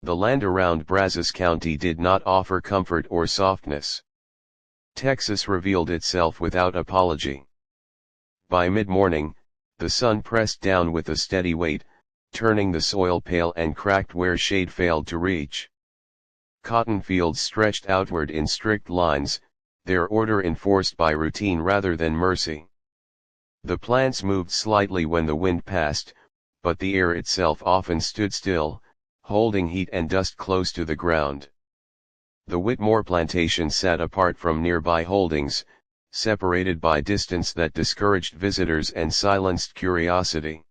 The land around Brazos County did not offer comfort or softness. Texas revealed itself without apology. By mid-morning, the sun pressed down with a steady weight, turning the soil pale and cracked where shade failed to reach. Cotton fields stretched outward in strict lines, their order enforced by routine rather than mercy. The plants moved slightly when the wind passed, but the air itself often stood still, holding heat and dust close to the ground. The Whitmore plantation sat apart from nearby holdings, separated by distance that discouraged visitors and silenced curiosity.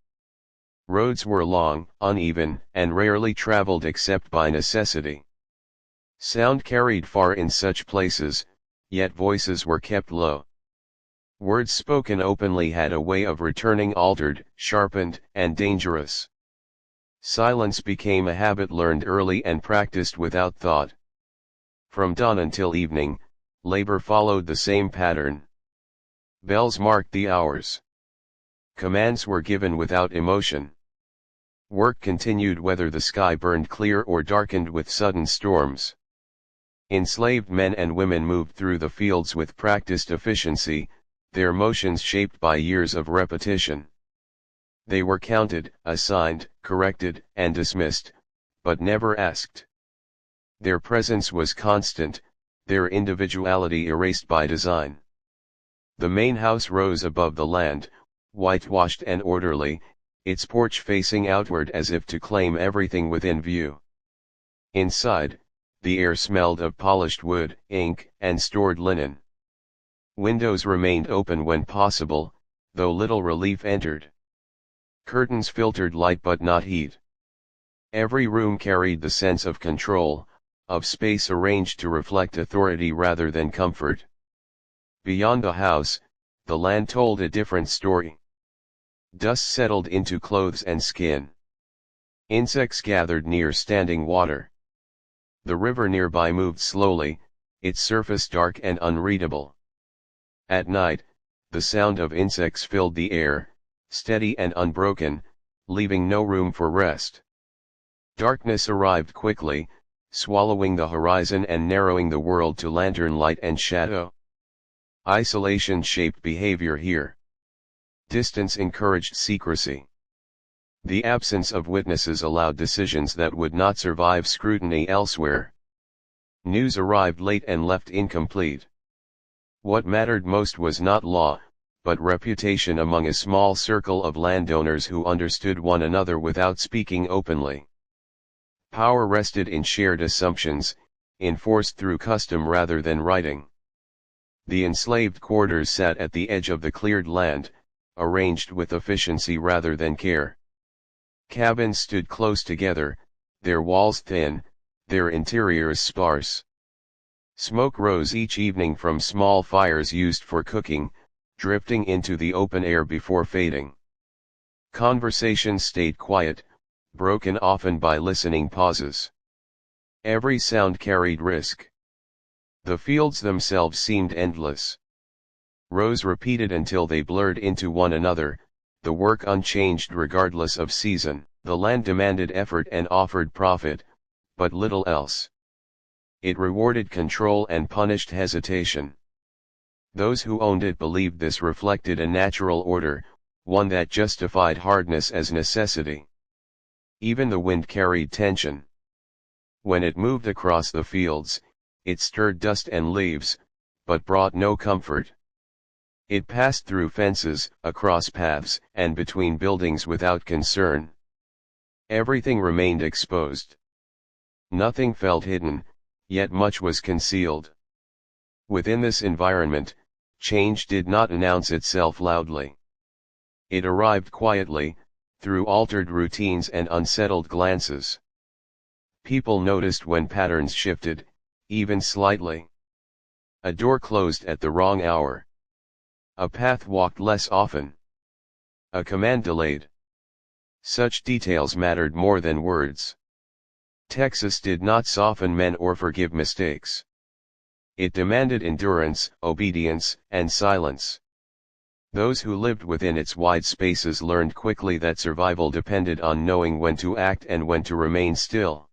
Roads were long, uneven, and rarely traveled except by necessity. Sound carried far in such places, yet voices were kept low. Words spoken openly had a way of returning altered, sharpened, and dangerous. Silence became a habit learned early and practiced without thought. From dawn until evening, labor followed the same pattern. Bells marked the hours. Commands were given without emotion. Work continued whether the sky burned clear or darkened with sudden storms. Enslaved men and women moved through the fields with practiced efficiency, their motions shaped by years of repetition. They were counted, assigned, corrected, and dismissed, but never asked. Their presence was constant, their individuality erased by design. The main house rose above the land, whitewashed and orderly, its porch facing outward as if to claim everything within view. Inside, the air smelled of polished wood, ink, and stored linen. Windows remained open when possible, though little relief entered. Curtains filtered light but not heat. Every room carried the sense of control, of space arranged to reflect authority rather than comfort. Beyond the house, the land told a different story. Dust settled into clothes and skin. Insects gathered near standing water. The river nearby moved slowly, its surface dark and unreadable. At night, the sound of insects filled the air, steady and unbroken, leaving no room for rest. Darkness arrived quickly, swallowing the horizon and narrowing the world to lantern light and shadow. Isolation shaped behavior here. Distance encouraged secrecy. The absence of witnesses allowed decisions that would not survive scrutiny elsewhere. News arrived late and left incomplete. What mattered most was not law, but reputation among a small circle of landowners who understood one another without speaking openly. Power rested in shared assumptions, enforced through custom rather than writing. The enslaved quarters sat at the edge of the cleared land, arranged with efficiency rather than care. Cabins stood close together, their walls thin, their interiors sparse. Smoke rose each evening from small fires used for cooking, drifting into the open air before fading. Conversations stayed quiet, broken often by listening pauses. Every sound carried risk. The fields themselves seemed endless. Rows repeated until they blurred into one another, the work unchanged regardless of season. The land demanded effort and offered profit, but little else. It rewarded control and punished hesitation. Those who owned it believed this reflected a natural order, one that justified hardness as necessity. Even the wind carried tension. When it moved across the fields, it stirred dust and leaves, but brought no comfort. It passed through fences, across paths, and between buildings without concern. Everything remained exposed. Nothing felt hidden, yet much was concealed. Within this environment, change did not announce itself loudly. It arrived quietly, through altered routines and unsettled glances. People noticed when patterns shifted, even slightly. A door closed at the wrong hour. A path walked less often. A command delayed. Such details mattered more than words. Texas did not soften men or forgive mistakes. It demanded endurance, obedience, and silence. Those who lived within its wide spaces learned quickly that survival depended on knowing when to act and when to remain still.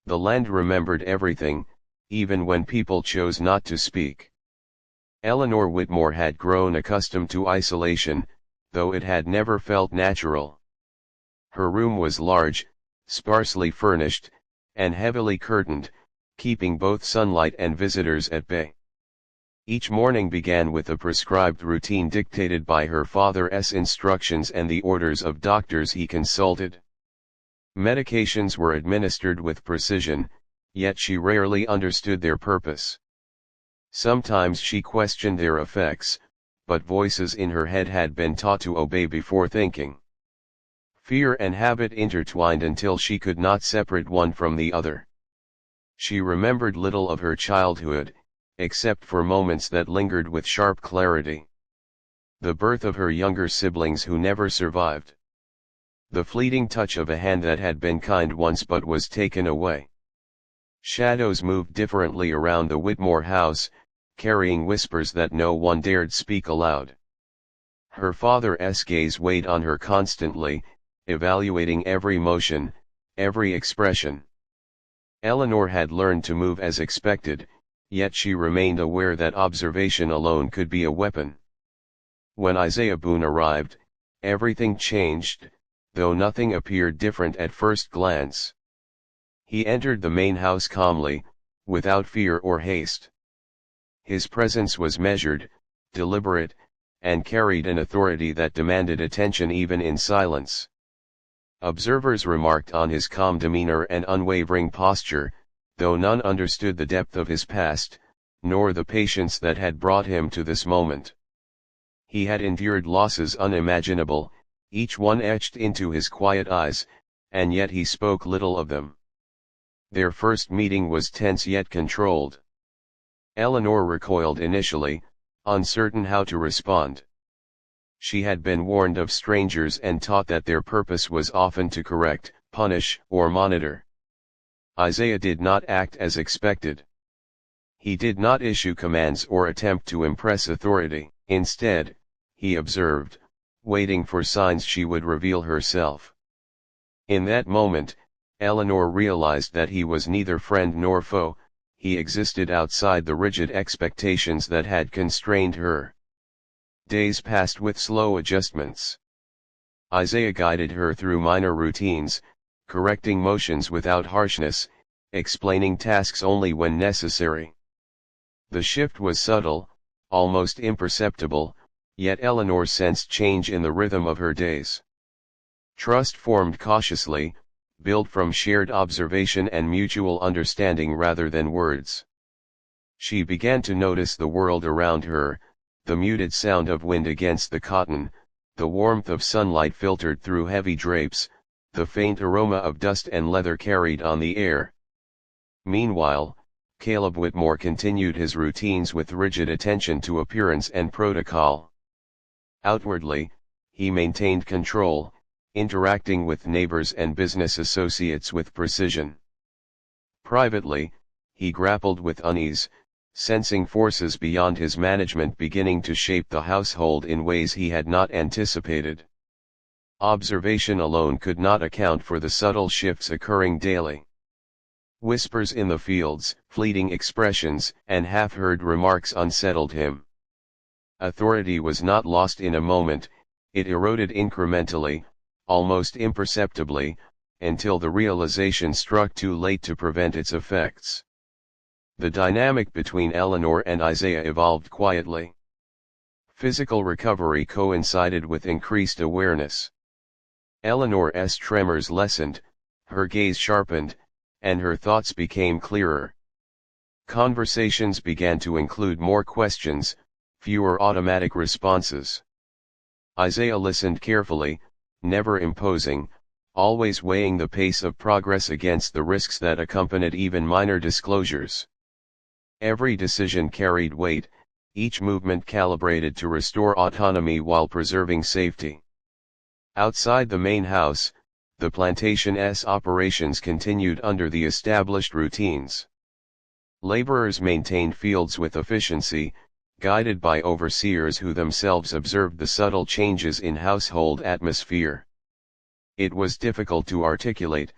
The land remembered everything, even when people chose not to speak. Eleanor Whitmore had grown accustomed to isolation, though it had never felt natural. Her room was large, sparsely furnished, and heavily curtained, keeping both sunlight and visitors at bay. Each morning began with a prescribed routine dictated by her father's instructions and the orders of doctors he consulted. Medications were administered with precision, yet she rarely understood their purpose. Sometimes she questioned their effects, but voices in her head had been taught to obey before thinking. Fear and habit intertwined until she could not separate one from the other. She remembered little of her childhood, except for moments that lingered with sharp clarity. The birth of her younger siblings who never survived. The fleeting touch of a hand that had been kind once but was taken away. Shadows moved differently around the Whitmore house, carrying whispers that no one dared speak aloud. Her father's gaze weighed on her constantly, evaluating every motion, every expression. Eleanor had learned to move as expected, yet she remained aware that observation alone could be a weapon. When Isaiah Boone arrived, everything changed, though nothing appeared different at first glance. He entered the main house calmly, without fear or haste. His presence was measured, deliberate, and carried an authority that demanded attention even in silence. Observers remarked on his calm demeanor and unwavering posture, though none understood the depth of his past, nor the patience that had brought him to this moment. He had endured losses unimaginable, each one etched into his quiet eyes, and yet he spoke little of them. Their first meeting was tense yet controlled. Eleanor recoiled initially, uncertain how to respond. She had been warned of strangers and taught that their purpose was often to correct, punish, or monitor. Isaiah did not act as expected. He did not issue commands or attempt to impress authority. Instead, he observed, waiting for signs she would reveal herself. In that moment, Eleanor realized that he was neither friend nor foe, he existed outside the rigid expectations that had constrained her. Days passed with slow adjustments. Isaiah guided her through minor routines, correcting motions without harshness, explaining tasks only when necessary. The shift was subtle, almost imperceptible, yet Eleanor sensed change in the rhythm of her days. Trust formed cautiously, built from shared observation and mutual understanding rather than words. She began to notice the world around her, the muted sound of wind against the cotton, the warmth of sunlight filtered through heavy drapes, the faint aroma of dust and leather carried on the air. Meanwhile, Caleb Whitmore continued his routines with rigid attention to appearance and protocol. Outwardly, he maintained control, interacting with neighbors and business associates with precision. Privately, he grappled with unease, sensing forces beyond his management beginning to shape the household in ways he had not anticipated. Observation alone could not account for the subtle shifts occurring daily. Whispers in the fields, fleeting expressions, and half-heard remarks unsettled him. Authority was not lost in a moment, it eroded incrementally, almost imperceptibly, until the realization struck too late to prevent its effects. The dynamic between Eleanor and Isaiah evolved quietly. Physical recovery coincided with increased awareness. Eleanor's tremors lessened, her gaze sharpened, and her thoughts became clearer. Conversations began to include more questions, fewer automatic responses. Isaiah listened carefully, never imposing, always weighing the pace of progress against the risks that accompanied even minor disclosures. Every decision carried weight, each movement calibrated to restore autonomy while preserving safety. Outside the main house, the plantation's operations continued under the established routines. Laborers maintained fields with efficiency, guided by overseers who themselves observed the subtle changes in household atmosphere. It was difficult to articulate,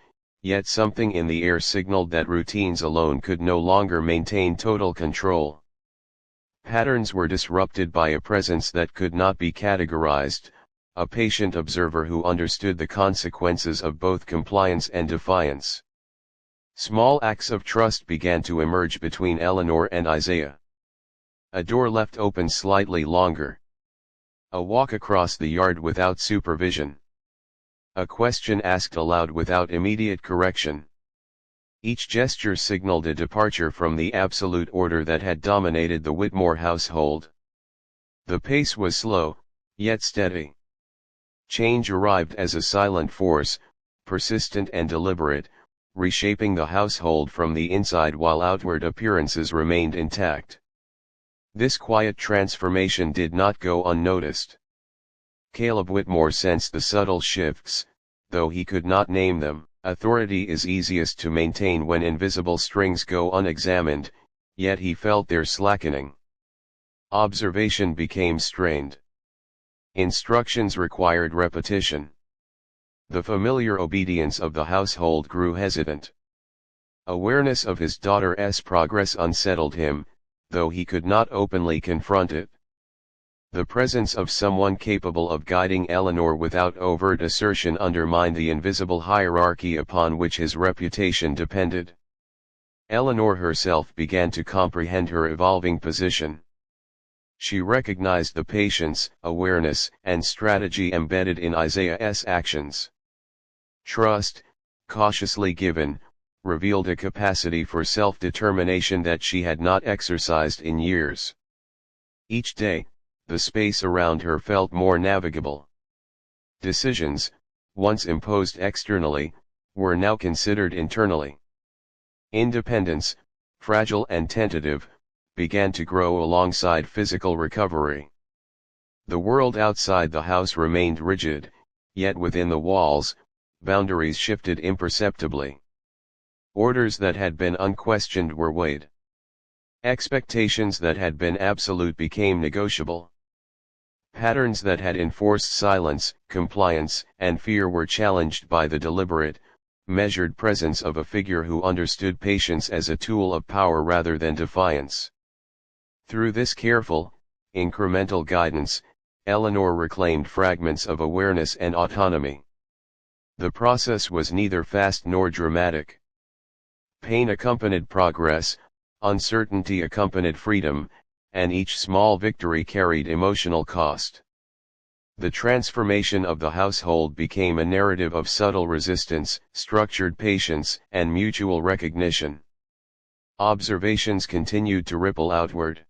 yet something in the air signaled that routines alone could no longer maintain total control. Patterns were disrupted by a presence that could not be categorized, a patient observer who understood the consequences of both compliance and defiance. Small acts of trust began to emerge between Eleanor and Isaiah. A door left open slightly longer. A walk across the yard without supervision. A question asked aloud without immediate correction. Each gesture signaled a departure from the absolute order that had dominated the Whitmore household. The pace was slow, yet steady. Change arrived as a silent force, persistent and deliberate, reshaping the household from the inside while outward appearances remained intact. This quiet transformation did not go unnoticed. Caleb Whitmore sensed the subtle shifts, though he could not name them. Authority is easiest to maintain when invisible strings go unexamined, yet he felt their slackening. Observation became strained. Instructions required repetition. The familiar obedience of the household grew hesitant. Awareness of his daughter's progress unsettled him, though he could not openly confront it. The presence of someone capable of guiding Eleanor without overt assertion undermined the invisible hierarchy upon which his reputation depended. Eleanor herself began to comprehend her evolving position. She recognized the patience, awareness, and strategy embedded in Isaiah's actions. Trust, cautiously given, revealed a capacity for self-determination that she had not exercised in years. Each day, the space around her felt more navigable. Decisions, once imposed externally, were now considered internally. Independence, fragile and tentative, began to grow alongside physical recovery. The world outside the house remained rigid, yet within the walls, boundaries shifted imperceptibly. Orders that had been unquestioned were weighed. Expectations that had been absolute became negotiable. Patterns that had enforced silence, compliance, and fear were challenged by the deliberate, measured presence of a figure who understood patience as a tool of power rather than defiance. Through this careful, incremental guidance, Eleanor reclaimed fragments of awareness and autonomy. The process was neither fast nor dramatic. Pain accompanied progress, uncertainty accompanied freedom, and each small victory carried emotional cost. The transformation of the household became a narrative of subtle resistance, structured patience, and mutual recognition. Observations continued to ripple outward.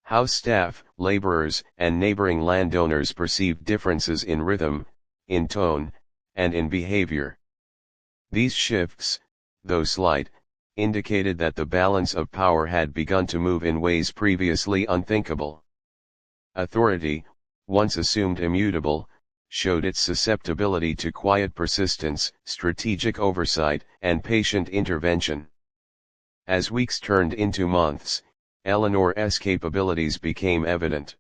House staff, laborers, and neighboring landowners perceived differences in rhythm, in tone, and in behavior. These shifts, though slight, indicated that the balance of power had begun to move in ways previously unthinkable. Authority, once assumed immutable, showed its susceptibility to quiet persistence, strategic oversight, and patient intervention. As weeks turned into months, Eleanor's capabilities became evident.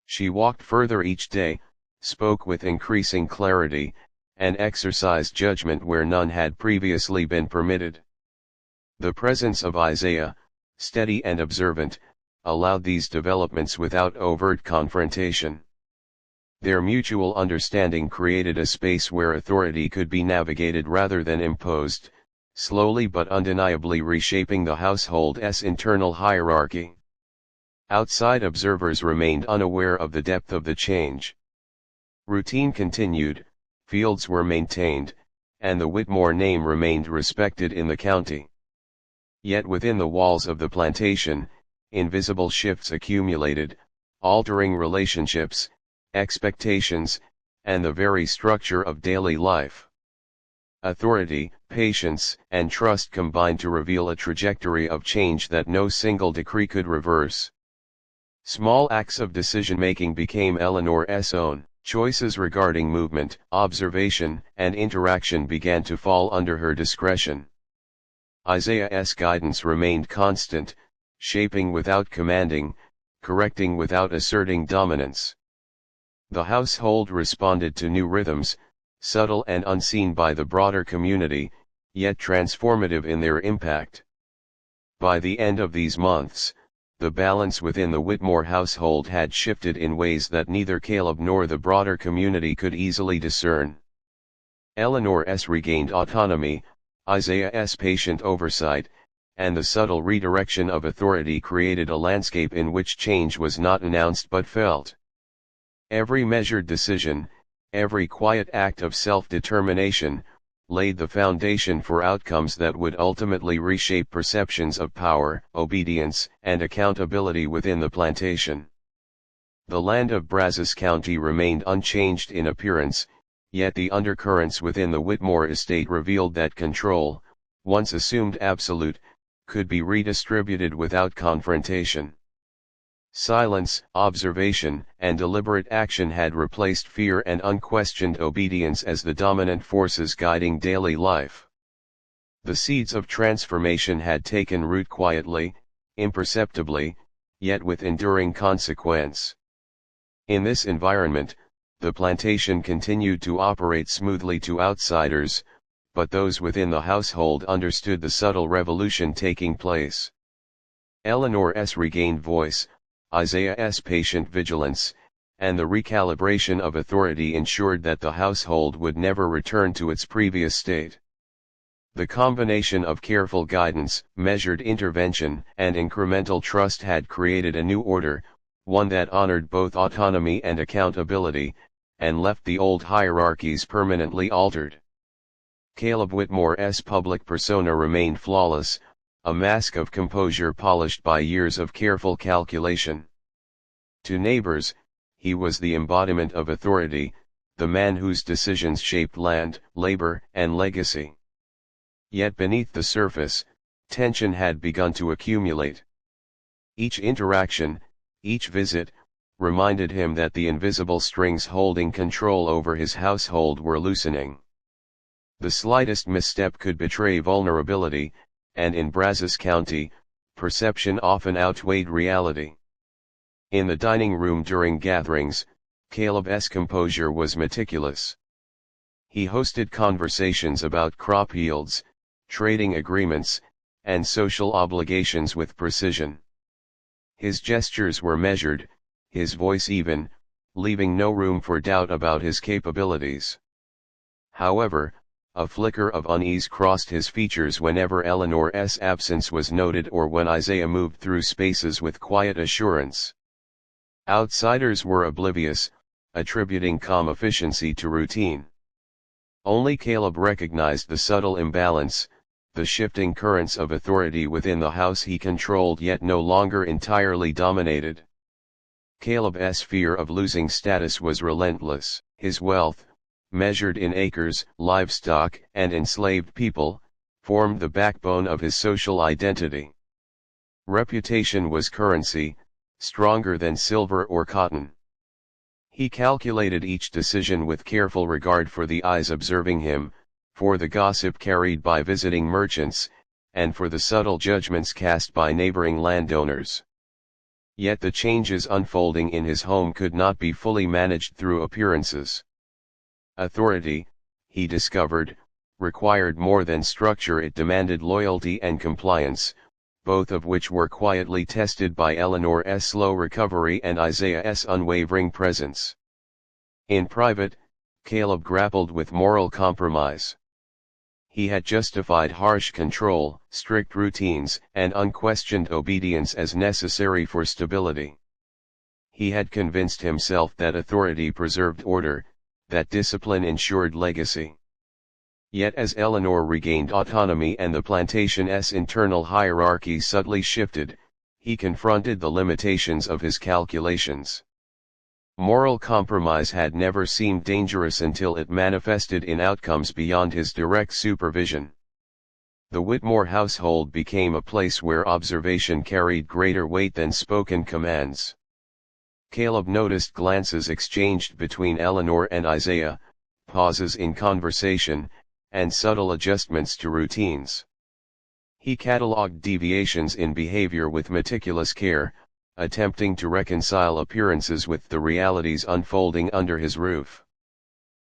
She walked further each day, spoke with increasing clarity, and exercised judgment where none had previously been permitted. The presence of Isaiah, steady and observant, allowed these developments without overt confrontation. Their mutual understanding created a space where authority could be navigated rather than imposed, slowly but undeniably reshaping the household's internal hierarchy. Outside observers remained unaware of the depth of the change. Routine continued, fields were maintained, and the Whitmore name remained respected in the county. Yet within the walls of the plantation, invisible shifts accumulated, altering relationships, expectations, and the very structure of daily life. Authority, patience, and trust combined to reveal a trajectory of change that no single decree could reverse. Small acts of decision-making became Eleanor's own. Choices regarding movement, observation, and interaction began to fall under her discretion. Isaiah's guidance remained constant, shaping without commanding, correcting without asserting dominance. The household responded to new rhythms, subtle and unseen by the broader community, yet transformative in their impact. By the end of these months, the balance within the Whitmore household had shifted in ways that neither Caleb nor the broader community could easily discern. Eleanor's regained autonomy, Isaiah's patient oversight, and the subtle redirection of authority created a landscape in which change was not announced but felt. Every measured decision, every quiet act of self-determination, laid the foundation for outcomes that would ultimately reshape perceptions of power, obedience, and accountability within the plantation. The land of Brazos County remained unchanged in appearance, yet the undercurrents within the Whitmore estate revealed that control, once assumed absolute, could be redistributed without confrontation. Silence, observation, and deliberate action had replaced fear and unquestioned obedience as the dominant forces guiding daily life. The seeds of transformation had taken root quietly, imperceptibly, yet with enduring consequence. In this environment, the plantation continued to operate smoothly to outsiders, but those within the household understood the subtle revolution taking place. Eleanor's regained voice, Isaiah's patient vigilance, and the recalibration of authority ensured that the household would never return to its previous state. The combination of careful guidance, measured intervention, and incremental trust had created a new order, one that honored both autonomy and accountability, and left the old hierarchies permanently altered. Caleb Whitmore's public persona remained flawless, a mask of composure polished by years of careful calculation. To neighbors, he was the embodiment of authority, the man whose decisions shaped land, labor, and legacy. Yet beneath the surface, tension had begun to accumulate. Each interaction, each visit, reminded him that the invisible strings holding control over his household were loosening. The slightest misstep could betray vulnerability, and in Brazos County, perception often outweighed reality. In the dining room during gatherings, Caleb's composure was meticulous. He hosted conversations about crop yields, trading agreements, and social obligations with precision. His gestures were measured, his voice even, leaving no room for doubt about his capabilities. However, a flicker of unease crossed his features whenever Eleanor's absence was noted or when Isaiah moved through spaces with quiet assurance. Outsiders were oblivious, attributing calm efficiency to routine. Only Caleb recognized the subtle imbalance, the shifting currents of authority within the house he controlled yet no longer entirely dominated. Caleb's fear of losing status was relentless. His wealth, measured in acres, livestock, and enslaved people, formed the backbone of his social identity. Reputation was currency, stronger than silver or cotton. He calculated each decision with careful regard for the eyes observing him, for the gossip carried by visiting merchants, and for the subtle judgments cast by neighboring landowners. Yet the changes unfolding in his home could not be fully managed through appearances. Authority, he discovered, required more than structure. It demanded loyalty and compliance, both of which were quietly tested by Eleanor's slow recovery and Isaiah's unwavering presence. In private, Caleb grappled with moral compromise. He had justified harsh control, strict routines, and unquestioned obedience as necessary for stability. He had convinced himself that authority preserved order, that discipline ensured legacy. Yet as Eleanor regained autonomy and the plantation's internal hierarchy subtly shifted, he confronted the limitations of his calculations. Moral compromise had never seemed dangerous until it manifested in outcomes beyond his direct supervision. The Whitmore household became a place where observation carried greater weight than spoken commands. Caleb noticed glances exchanged between Eleanor and Isaiah, pauses in conversation, and subtle adjustments to routines. He catalogued deviations in behavior with meticulous care, attempting to reconcile appearances with the realities unfolding under his roof.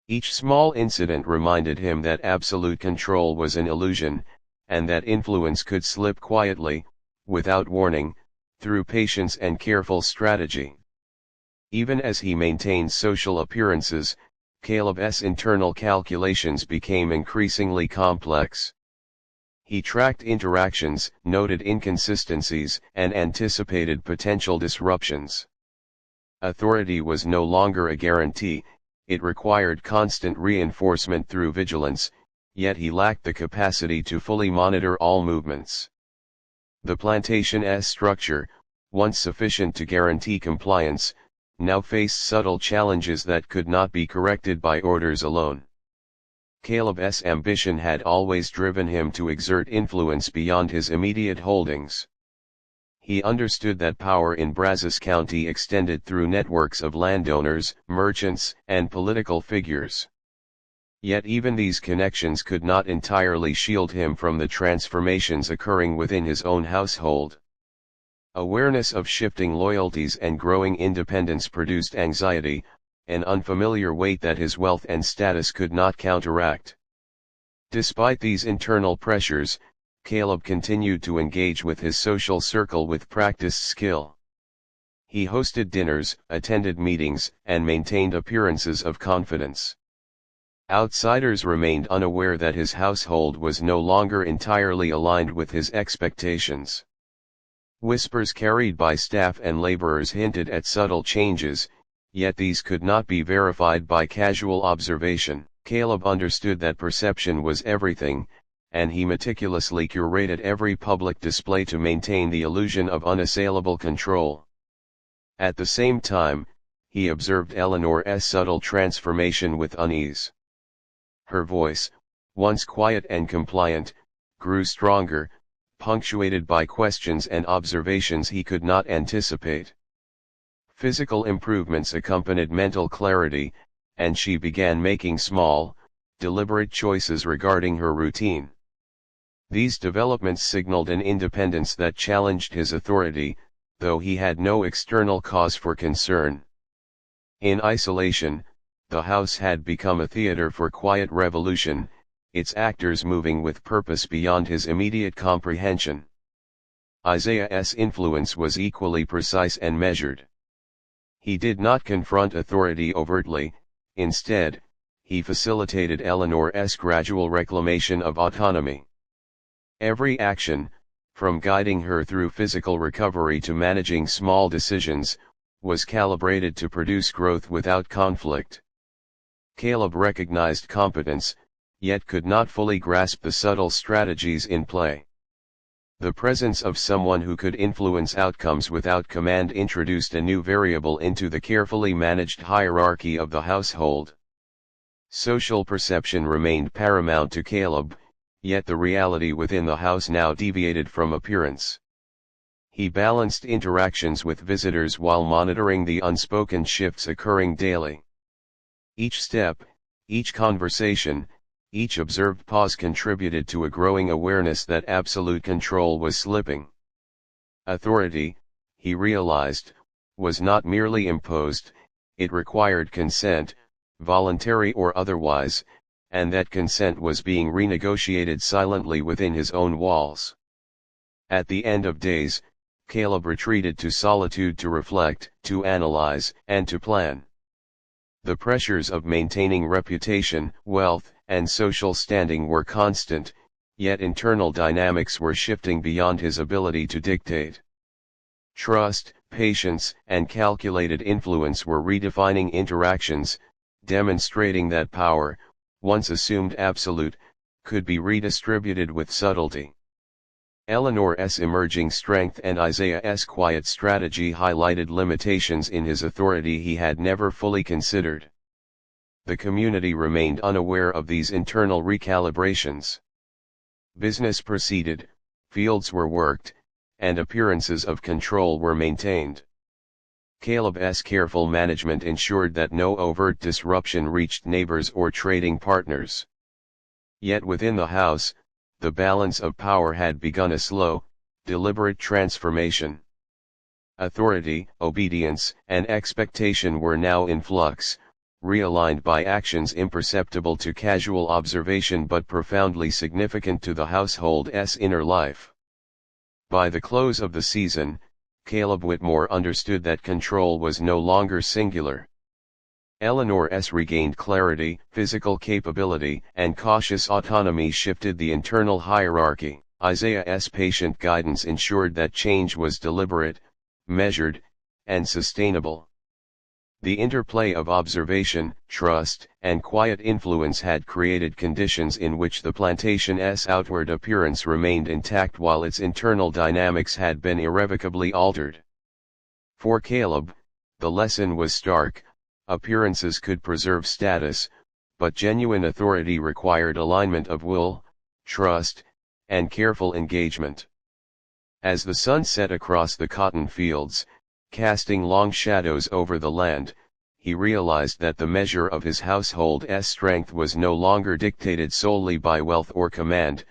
Each small incident reminded him that absolute control was an illusion, and that influence could slip quietly, without warning, through patience and careful strategy. Even as he maintained social appearances, Caleb's internal calculations became increasingly complex. He tracked interactions, noted inconsistencies, and anticipated potential disruptions. Authority was no longer a guarantee, it required constant reinforcement through vigilance, yet he lacked the capacity to fully monitor all movements. The plantation's structure, once sufficient to guarantee compliance, now faced subtle challenges that could not be corrected by orders alone. Caleb's ambition had always driven him to exert influence beyond his immediate holdings. He understood that power in Brazos County extended through networks of landowners, merchants, and political figures. Yet even these connections could not entirely shield him from the transformations occurring within his own household. Awareness of shifting loyalties and growing independence produced anxiety, an unfamiliar weight that his wealth and status could not counteract. Despite these internal pressures, Caleb continued to engage with his social circle with practiced skill. He hosted dinners, attended meetings, and maintained appearances of confidence. Outsiders remained unaware that his household was no longer entirely aligned with his expectations. Whispers carried by staff and laborers hinted at subtle changes, yet these could not be verified by casual observation. Caleb understood that perception was everything, and he meticulously curated every public display to maintain the illusion of unassailable control. At the same time, he observed Eleanor's subtle transformation with unease. Her voice, once quiet and compliant, grew stronger, punctuated by questions and observations he could not anticipate. Physical improvements accompanied mental clarity, and she began making small, deliberate choices regarding her routine. These developments signaled an independence that challenged his authority, though he had no external cause for concern. In isolation, the house had become a theater for quiet revolution, its actors moving with purpose beyond his immediate comprehension. Isaiah's influence was equally precise and measured. He did not confront authority overtly, instead, he facilitated Eleanor's gradual reclamation of autonomy. Every action, from guiding her through physical recovery to managing small decisions, was calibrated to produce growth without conflict. Caleb recognized competence, yet could not fully grasp the subtle strategies in play. The presence of someone who could influence outcomes without command introduced a new variable into the carefully managed hierarchy of the household. Social perception remained paramount to Caleb, yet the reality within the house now deviated from appearance. He balanced interactions with visitors while monitoring the unspoken shifts occurring daily. Each step, each conversation, each observed pause contributed to a growing awareness that absolute control was slipping. Authority, he realized, was not merely imposed, it required consent, voluntary or otherwise, and that consent was being renegotiated silently within his own walls. At the end of days, Caleb retreated to solitude to reflect, to analyze, and to plan. The pressures of maintaining reputation, wealth, and social standing were constant, yet internal dynamics were shifting beyond his ability to dictate. Trust, patience, and calculated influence were redefining interactions, demonstrating that power, once assumed absolute, could be redistributed with subtlety. Eleanor's emerging strength and Isaiah's quiet strategy highlighted limitations in his authority he had never fully considered. The community remained unaware of these internal recalibrations. Business proceeded, fields were worked, and appearances of control were maintained. Caleb's careful management ensured that no overt disruption reached neighbors or trading partners. Yet within the house, the balance of power had begun a slow, deliberate transformation. Authority, obedience, and expectation were now in flux, realigned by actions imperceptible to casual observation but profoundly significant to the household's inner life. By the close of the season, Caleb Whitmore understood that control was no longer singular. Eleanor's regained clarity, physical capability, and cautious autonomy shifted the internal hierarchy. Isaiah's patient guidance ensured that change was deliberate, measured, and sustainable. The interplay of observation, trust, and quiet influence had created conditions in which the plantation's outward appearance remained intact while its internal dynamics had been irrevocably altered. For Caleb, the lesson was stark: appearances could preserve status, but genuine authority required alignment of will, trust, and careful engagement. As the sun set across the cotton fields, casting long shadows over the land, he realized that the measure of his household's strength was no longer dictated solely by wealth or command,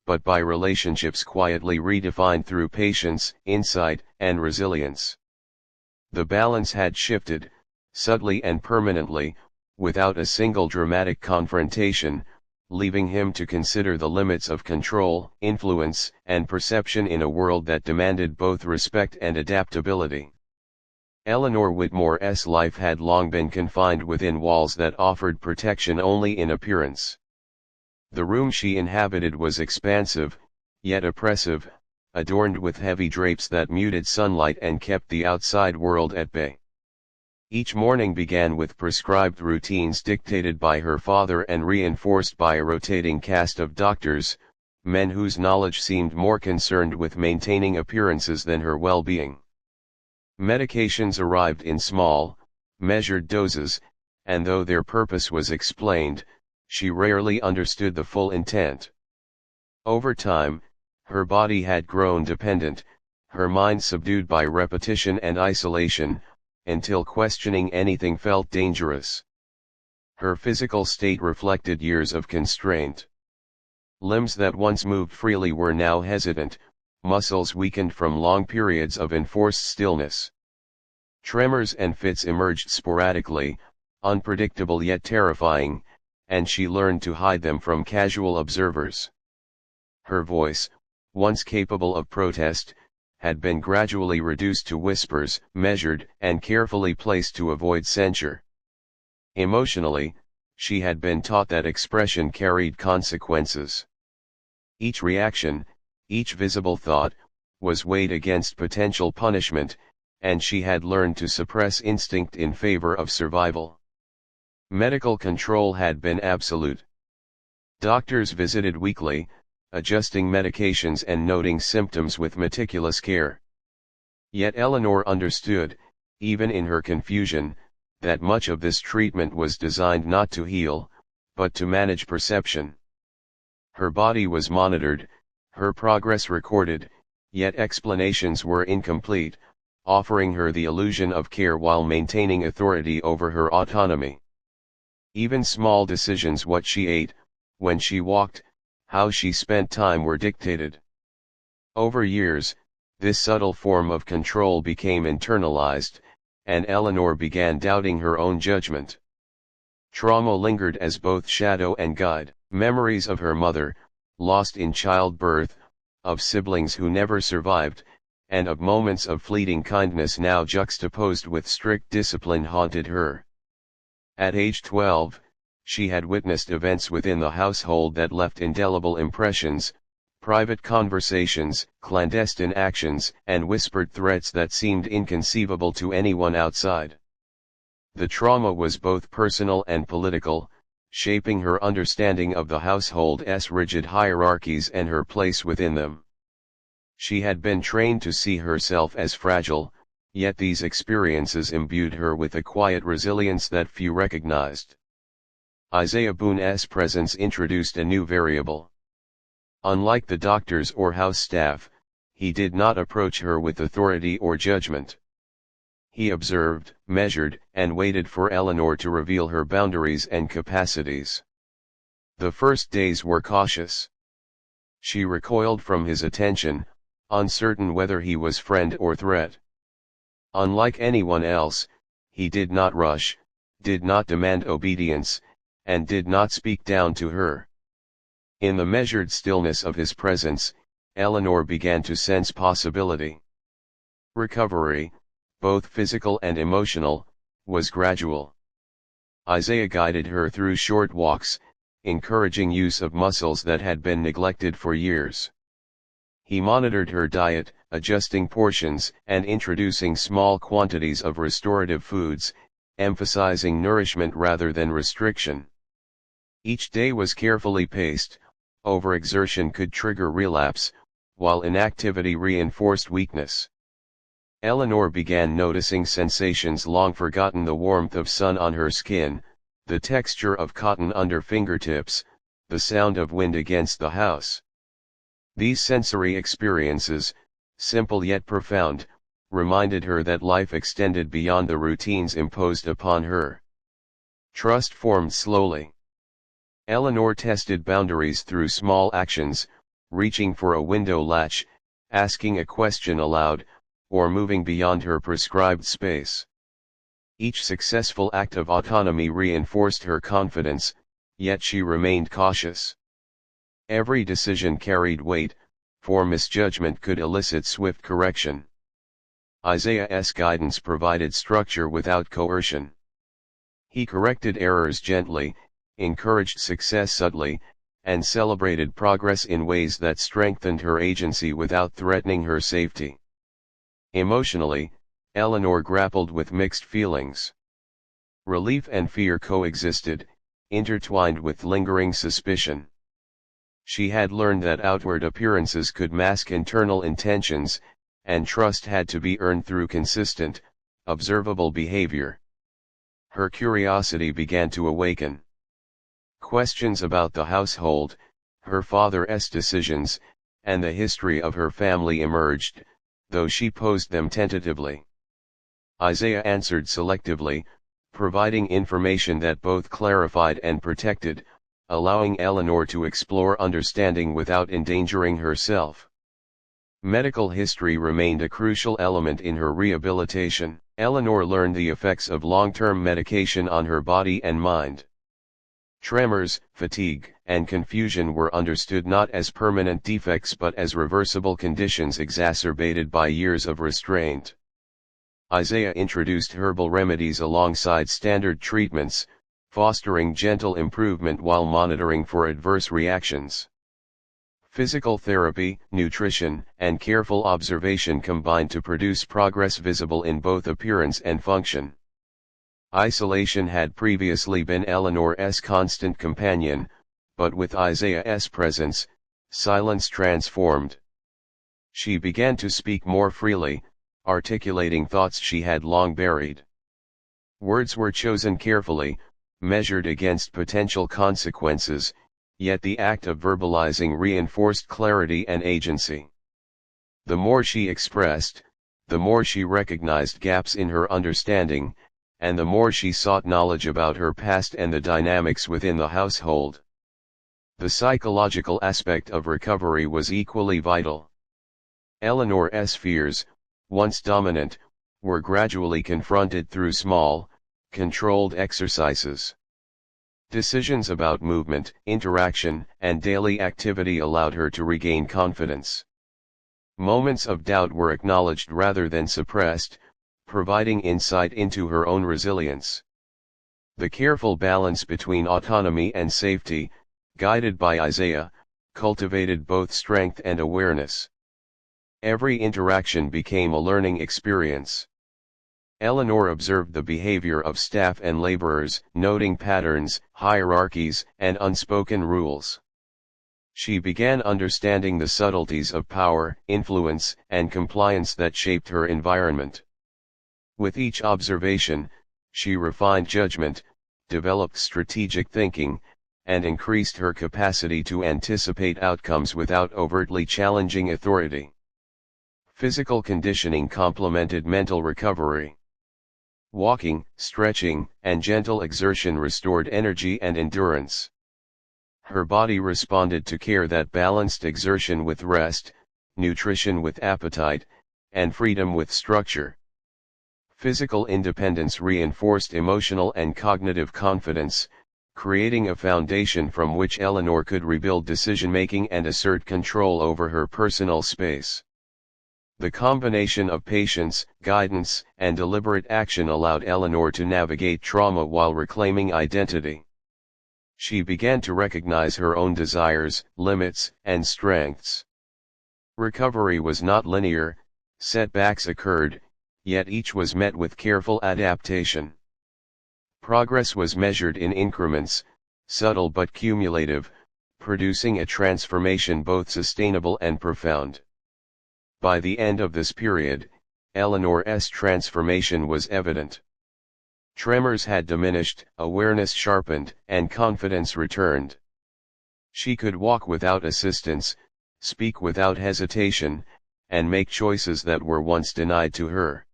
but by relationships quietly redefined through patience, insight, and resilience. The balance had shifted, subtly and permanently, without a single dramatic confrontation, leaving him to consider the limits of control, influence, and perception in a world that demanded both respect and adaptability. Eleanor Whitmore's life had long been confined within walls that offered protection only in appearance. The room she inhabited was expansive, yet oppressive, adorned with heavy drapes that muted sunlight and kept the outside world at bay. Each morning began with prescribed routines dictated by her father and reinforced by a rotating cast of doctors, men whose knowledge seemed more concerned with maintaining appearances than her well-being. Medications arrived in small, measured doses, and though their purpose was explained, she rarely understood the full intent. Over time, her body had grown dependent, her mind subdued by repetition and isolation, until questioning anything felt dangerous. Her physical state reflected years of constraint. Limbs that once moved freely were now hesitant, muscles weakened from long periods of enforced stillness. Tremors and fits emerged sporadically, unpredictable yet terrifying, and she learned to hide them from casual observers. Her voice, once capable of protest, had been gradually reduced to whispers, measured and carefully placed to avoid censure. Emotionally, she had been taught that expression carried consequences. Each reaction, each visible thought, was weighed against potential punishment, and she had learned to suppress instinct in favor of survival. Medical control had been absolute. Doctors visited weekly, adjusting medications and noting symptoms with meticulous care. Yet Eleanor understood, even in her confusion, that much of this treatment was designed not to heal, but to manage perception. Her body was monitored, her progress recorded, yet explanations were incomplete, offering her the illusion of care while maintaining authority over her autonomy. Even small decisions, what she ate, when she walked, how she spent time, were dictated. Over years, this subtle form of control became internalized, and Eleanor began doubting her own judgment. Trauma lingered as both shadow and guide. Memories of her mother, lost in childbirth, of siblings who never survived, and of moments of fleeting kindness now juxtaposed with strict discipline haunted her. At age 12, she had witnessed events within the household that left indelible impressions: private conversations, clandestine actions, and whispered threats that seemed inconceivable to anyone outside. The trauma was both personal and political, shaping her understanding of the household's rigid hierarchies and her place within them. She had been trained to see herself as fragile, yet these experiences imbued her with a quiet resilience that few recognized. Isaiah Boone's presence introduced a new variable. Unlike the doctors or house staff, he did not approach her with authority or judgment. He observed, measured, and waited for Eleanor to reveal her boundaries and capacities. The first days were cautious. She recoiled from his attention, uncertain whether he was friend or threat. Unlike anyone else, he did not rush, did not demand obedience, and did not speak down to her. In the measured stillness of his presence, Eleanor began to sense possibility. Recovery, both physical and emotional, was gradual. Isaiah guided her through short walks, encouraging use of muscles that had been neglected for years. He monitored her diet, adjusting portions and introducing small quantities of restorative foods, emphasizing nourishment rather than restriction. Each day was carefully paced. Overexertion could trigger relapse, while inactivity reinforced weakness. Eleanor began noticing sensations long forgotten: the warmth of sun on her skin, the texture of cotton under fingertips, the sound of wind against the house. These sensory experiences, simple yet profound, reminded her that life extended beyond the routines imposed upon her. Trust formed slowly. Eleanor tested boundaries through small actions, reaching for a window latch, asking a question aloud, or moving beyond her prescribed space. Each successful act of autonomy reinforced her confidence, yet she remained cautious. Every decision carried weight, for misjudgment could elicit swift correction. Isaiah's guidance provided structure without coercion. He corrected errors gently, encouraged success subtly, and celebrated progress in ways that strengthened her agency without threatening her safety. Emotionally, Eleanor grappled with mixed feelings. Relief and fear coexisted, intertwined with lingering suspicion. She had learned that outward appearances could mask internal intentions, and trust had to be earned through consistent, observable behavior. Her curiosity began to awaken. Questions about the household, her father's decisions, and the history of her family emerged, though she posed them tentatively. Isaiah answered selectively, providing information that both clarified and protected, allowing Eleanor to explore understanding without endangering herself. Medical history remained a crucial element in her rehabilitation. Eleanor learned the effects of long-term medication on her body and mind. Tremors, fatigue, and confusion were understood not as permanent defects but as reversible conditions exacerbated by years of restraint. Isaiah introduced herbal remedies alongside standard treatments, fostering gentle improvement while monitoring for adverse reactions. Physical therapy, nutrition, and careful observation combined to produce progress visible in both appearance and function. Isolation had previously been Eleanor's constant companion, but with Isaiah's presence, silence transformed. She began to speak more freely, articulating thoughts she had long buried. Words were chosen carefully, measured against potential consequences, yet the act of verbalizing reinforced clarity and agency. The more she expressed, the more she recognized gaps in her understanding, and the more she sought knowledge about her past and the dynamics within the household. The psychological aspect of recovery was equally vital. Eleanor's fears, once dominant, were gradually confronted through small, controlled exercises. Decisions about movement, interaction, and daily activity allowed her to regain confidence. Moments of doubt were acknowledged rather than suppressed, providing insight into her own resilience. The careful balance between autonomy and safety, guided by Isaiah, cultivated both strength and awareness. Every interaction became a learning experience. Eleanor observed the behavior of staff and laborers, noting patterns, hierarchies, and unspoken rules. She began understanding the subtleties of power, influence, and compliance that shaped her environment. With each observation, she refined judgment, developed strategic thinking, and increased her capacity to anticipate outcomes without overtly challenging authority. Physical conditioning complemented mental recovery. Walking, stretching, and gentle exertion restored energy and endurance. Her body responded to care that balanced exertion with rest, nutrition with appetite, and freedom with structure. Physical independence reinforced emotional and cognitive confidence, creating a foundation from which Eleanor could rebuild decision-making and assert control over her personal space. The combination of patience, guidance, and deliberate action allowed Eleanor to navigate trauma while reclaiming identity. She began to recognize her own desires, limits, and strengths. Recovery was not linear, setbacks occurred, yet each was met with careful adaptation. Progress was measured in increments, subtle but cumulative, producing a transformation both sustainable and profound. By the end of this period, Eleanor's transformation was evident. Tremors had diminished, awareness sharpened, and confidence returned. She could walk without assistance, speak without hesitation, and make choices that were once denied to her.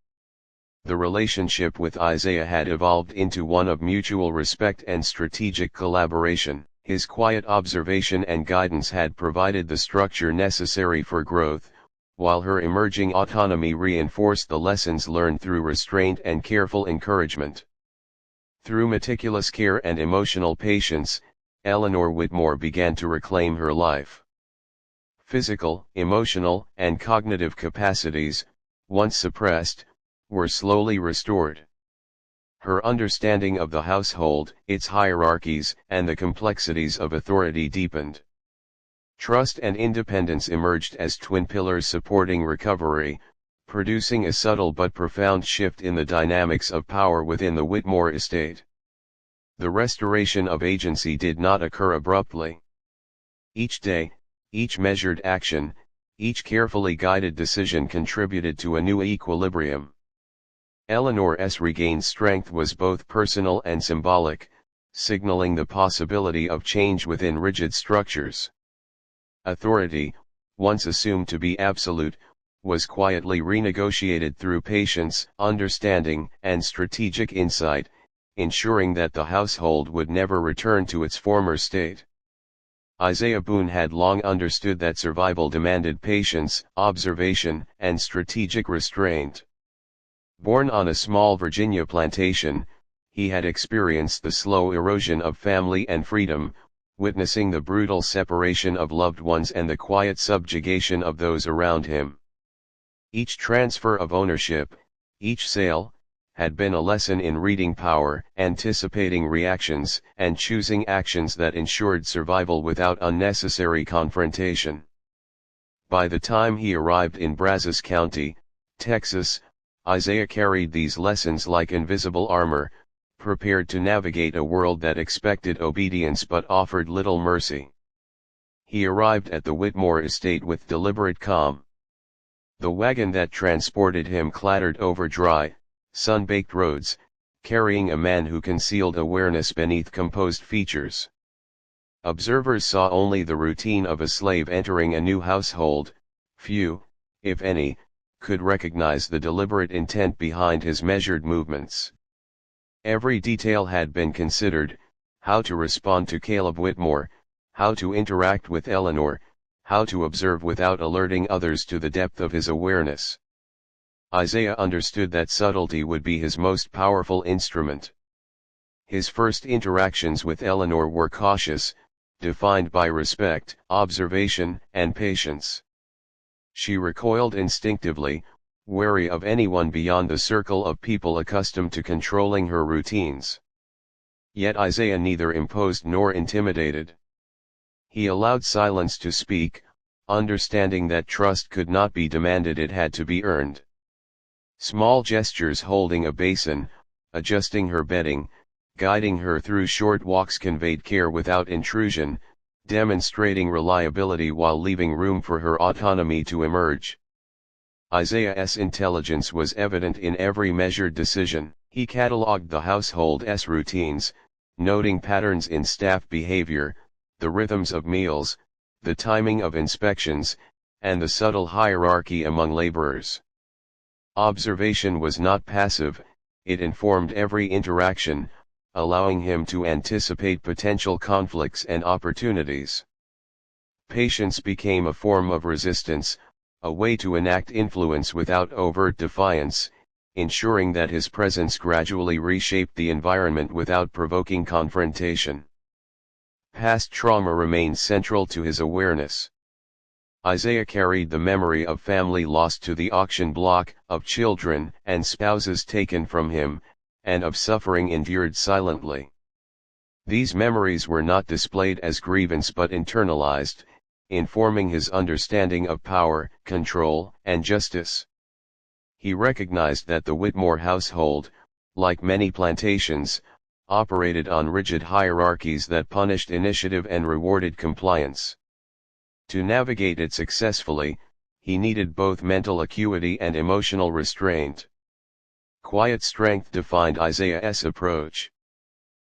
The relationship with Isaiah had evolved into one of mutual respect and strategic collaboration. His quiet observation and guidance had provided the structure necessary for growth, while her emerging autonomy reinforced the lessons learned through restraint and careful encouragement. Through meticulous care and emotional patience, Eleanor Whitmore began to reclaim her life. Physical, emotional, and cognitive capacities, once suppressed, were slowly restored. Her understanding of the household, its hierarchies, and the complexities of authority deepened. Trust and independence emerged as twin pillars supporting recovery, producing a subtle but profound shift in the dynamics of power within the Whitmore estate. The restoration of agency did not occur abruptly. Each day, each measured action, each carefully guided decision contributed to a new equilibrium. Eleanor's regained strength was both personal and symbolic, signaling the possibility of change within rigid structures. Authority, once assumed to be absolute, was quietly renegotiated through patience, understanding, and strategic insight, ensuring that the household would never return to its former state. Isaiah Boone had long understood that survival demanded patience, observation, and strategic restraint. Born on a small Virginia plantation, he had experienced the slow erosion of family and freedom, witnessing the brutal separation of loved ones and the quiet subjugation of those around him. Each transfer of ownership, each sale, had been a lesson in reading power, anticipating reactions, and choosing actions that ensured survival without unnecessary confrontation. By the time he arrived in Brazos County, Texas, Isaiah carried these lessons like invisible armor, prepared to navigate a world that expected obedience but offered little mercy. He arrived at the Whitmore estate with deliberate calm. The wagon that transported him clattered over dry, sun-baked roads, carrying a man who concealed awareness beneath composed features. Observers saw only the routine of a slave entering a new household. Few, if any, could recognize the deliberate intent behind his measured movements. Every detail had been considered: how to respond to Caleb Whitmore, how to interact with Eleanor, how to observe without alerting others to the depth of his awareness. Isaiah understood that subtlety would be his most powerful instrument. His first interactions with Eleanor were cautious, defined by respect, observation, and patience. She recoiled instinctively, wary of anyone beyond the circle of people accustomed to controlling her routines. Yet Isaiah neither imposed nor intimidated. He allowed silence to speak, understanding that trust could not be demanded, it had to be earned. Small gestures, holding a basin, adjusting her bedding, guiding her through short walks, conveyed care without intrusion, demonstrating reliability while leaving room for her autonomy to emerge. Isaiah's intelligence was evident in every measured decision. He catalogued the household's routines, noting patterns in staff behavior, the rhythms of meals, the timing of inspections, and the subtle hierarchy among laborers. Observation was not passive, it informed every interaction, allowing him to anticipate potential conflicts and opportunities. Patience became a form of resistance, a way to enact influence without overt defiance, ensuring that his presence gradually reshaped the environment without provoking confrontation. Past trauma remained central to his awareness. Isaiah carried the memory of family lost to the auction block, of children and spouses taken from him, and of suffering endured silently. These memories were not displayed as grievance but internalized, informing his understanding of power, control, and justice. He recognized that the Whitmore household, like many plantations, operated on rigid hierarchies that punished initiative and rewarded compliance. To navigate it successfully, he needed both mental acuity and emotional restraint. Quiet strength defined Isaiah's approach.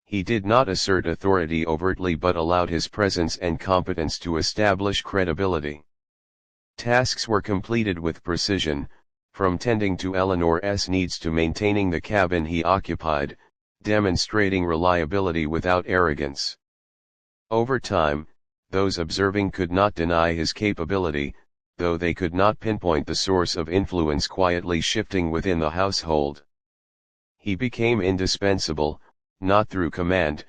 He did not assert authority overtly but allowed his presence and competence to establish credibility. Tasks were completed with precision, from tending to Eleanor's needs to maintaining the cabin he occupied, demonstrating reliability without arrogance. Over time, those observing could not deny his capability, though they could not pinpoint the source of influence quietly shifting within the household. He became indispensable, not through command,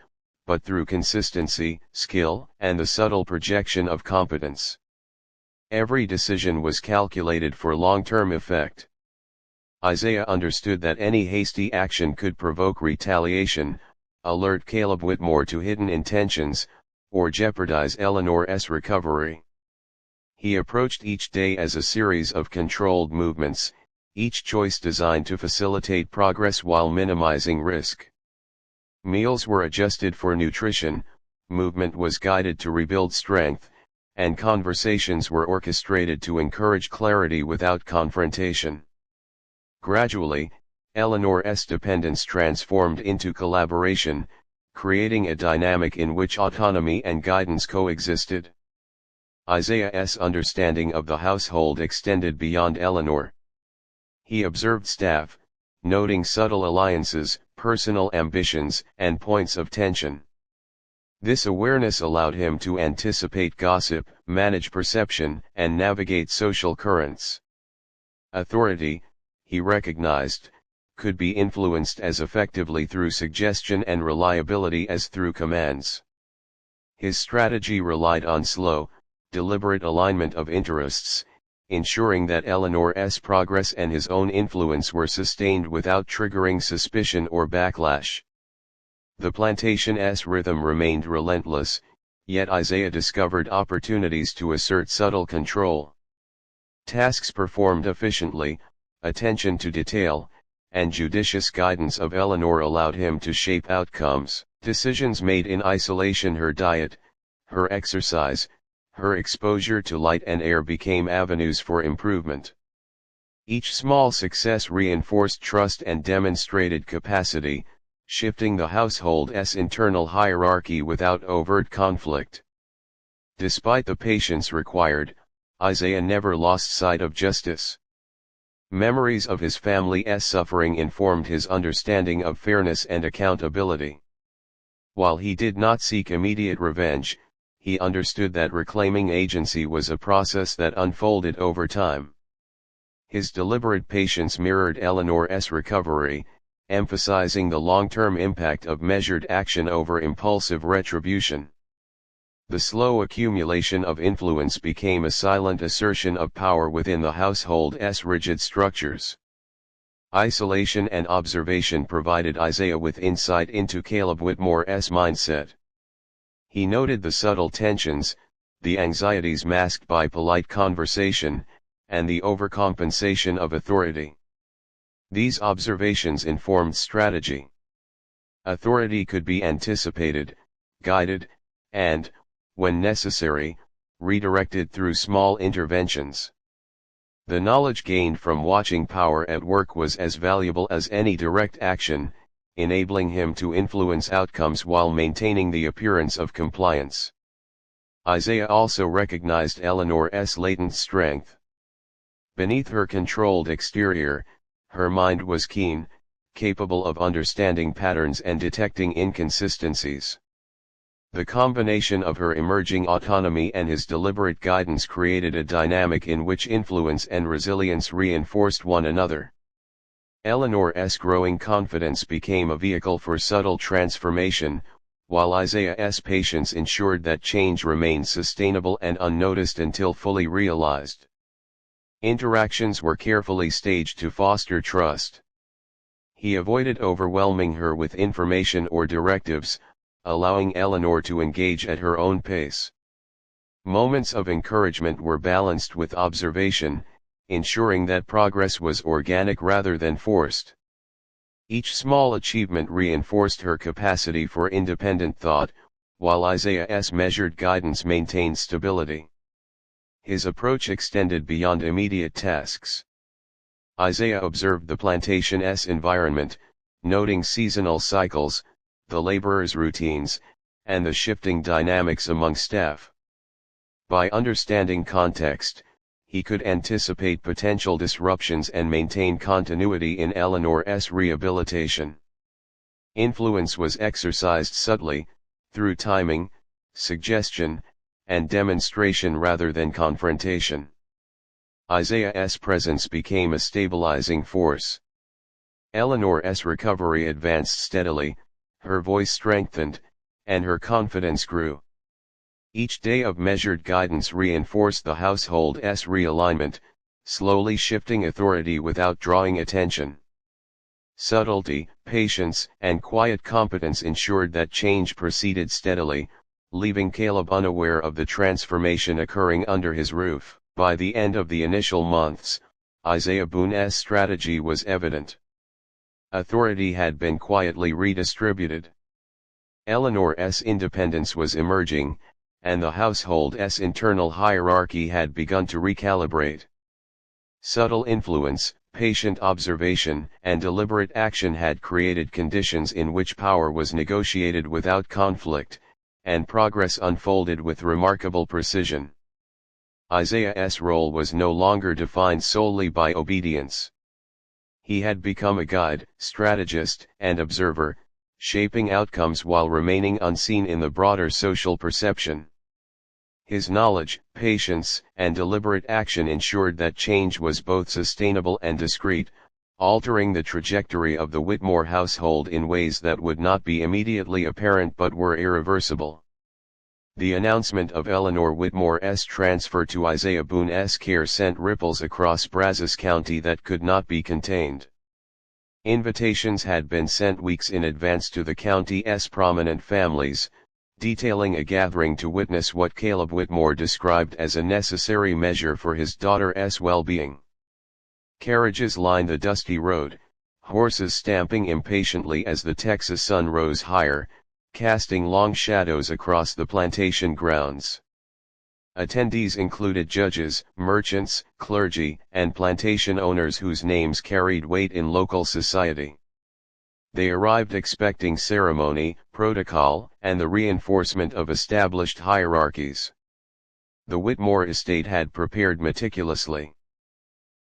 but through consistency, skill, and the subtle projection of competence. Every decision was calculated for long-term effect. Isaiah understood that any hasty action could provoke retaliation, alert Caleb Whitmore to hidden intentions, or jeopardize Eleanor's recovery. He approached each day as a series of controlled movements, each choice designed to facilitate progress while minimizing risk. Meals were adjusted for nutrition, movement was guided to rebuild strength, and conversations were orchestrated to encourage clarity without confrontation. Gradually, Eleanor's dependence transformed into collaboration, creating a dynamic in which autonomy and guidance coexisted. Isaiah's understanding of the household extended beyond Eleanor. He observed staff, noting subtle alliances, personal ambitions, and points of tension. This awareness allowed him to anticipate gossip, manage perception, and navigate social currents. Authority, he recognized, could be influenced as effectively through suggestion and reliability as through commands. His strategy relied on slow, deliberate alignment of interests, ensuring that Eleanor's progress and his own influence were sustained without triggering suspicion or backlash. The plantation's rhythm remained relentless, yet Isaiah discovered opportunities to assert subtle control. Tasks performed efficiently, attention to detail, and judicious guidance of Eleanor allowed him to shape outcomes. Decisions made in isolation, her diet, her exercise, her exposure to light and air became avenues for improvement. Each small success reinforced trust and demonstrated capacity, shifting the household's internal hierarchy without overt conflict. Despite the patience required, Isaiah never lost sight of justice. Memories of his family's suffering informed his understanding of fairness and accountability. While he did not seek immediate revenge, he understood that reclaiming agency was a process that unfolded over time. His deliberate patience mirrored Eleanor's recovery, emphasizing the long-term impact of measured action over impulsive retribution. The slow accumulation of influence became a silent assertion of power within the household's rigid structures. Isolation and observation provided Isaiah with insight into Caleb Whitmore's mindset. He noted the subtle tensions, the anxieties masked by polite conversation, and the overcompensation of authority. These observations informed strategy. Authority could be anticipated, guided, and, when necessary, redirected through small interventions. The knowledge gained from watching power at work was as valuable as any direct action, enabling him to influence outcomes while maintaining the appearance of compliance. Isaiah also recognized Eleanor's latent strength. Beneath her controlled exterior, her mind was keen, capable of understanding patterns and detecting inconsistencies. The combination of her emerging autonomy and his deliberate guidance created a dynamic in which influence and resilience reinforced one another. Eleanor's growing confidence became a vehicle for subtle transformation, while Isaiah's patience ensured that change remained sustainable and unnoticed until fully realized. Interactions were carefully staged to foster trust. He avoided overwhelming her with information or directives, allowing Eleanor to engage at her own pace. Moments of encouragement were balanced with observation, ensuring that progress was organic rather than forced. Each small achievement reinforced her capacity for independent thought, while Isaiah's measured guidance maintained stability. His approach extended beyond immediate tasks. Isaiah observed the plantation's environment, noting seasonal cycles, the laborers' routines, and the shifting dynamics among staff. By understanding context, he could anticipate potential disruptions and maintain continuity in Eleanor's rehabilitation. Influence was exercised subtly, through timing, suggestion, and demonstration rather than confrontation. Isaiah's presence became a stabilizing force. Eleanor's recovery advanced steadily, her voice strengthened, and her confidence grew. Each day of measured guidance reinforced the household's realignment, slowly shifting authority without drawing attention. Subtlety, patience, and quiet competence ensured that change proceeded steadily, leaving Caleb unaware of the transformation occurring under his roof. By the end of the initial months, Isaiah Boone's strategy was evident. Authority had been quietly redistributed. Eleanor's independence was emerging, and the household's internal hierarchy had begun to recalibrate. Subtle influence, patient observation, and deliberate action had created conditions in which power was negotiated without conflict, and progress unfolded with remarkable precision. Isaiah's role was no longer defined solely by obedience. He had become a guide, strategist, and observer, shaping outcomes while remaining unseen in the broader social perception. His knowledge, patience, and deliberate action ensured that change was both sustainable and discreet, altering the trajectory of the Whitmore household in ways that would not be immediately apparent but were irreversible. The announcement of Eleanor Whitmore's transfer to Isaiah Boone's care sent ripples across Brazos County that could not be contained. Invitations had been sent weeks in advance to the county's prominent families, detailing a gathering to witness what Caleb Whitmore described as a necessary measure for his daughter's well-being. Carriages lined the dusty road, horses stamping impatiently as the Texas sun rose higher, casting long shadows across the plantation grounds. Attendees included judges, merchants, clergy, and plantation owners whose names carried weight in local society. They arrived expecting ceremony, protocol, and the reinforcement of established hierarchies. The Whitmore estate had prepared meticulously.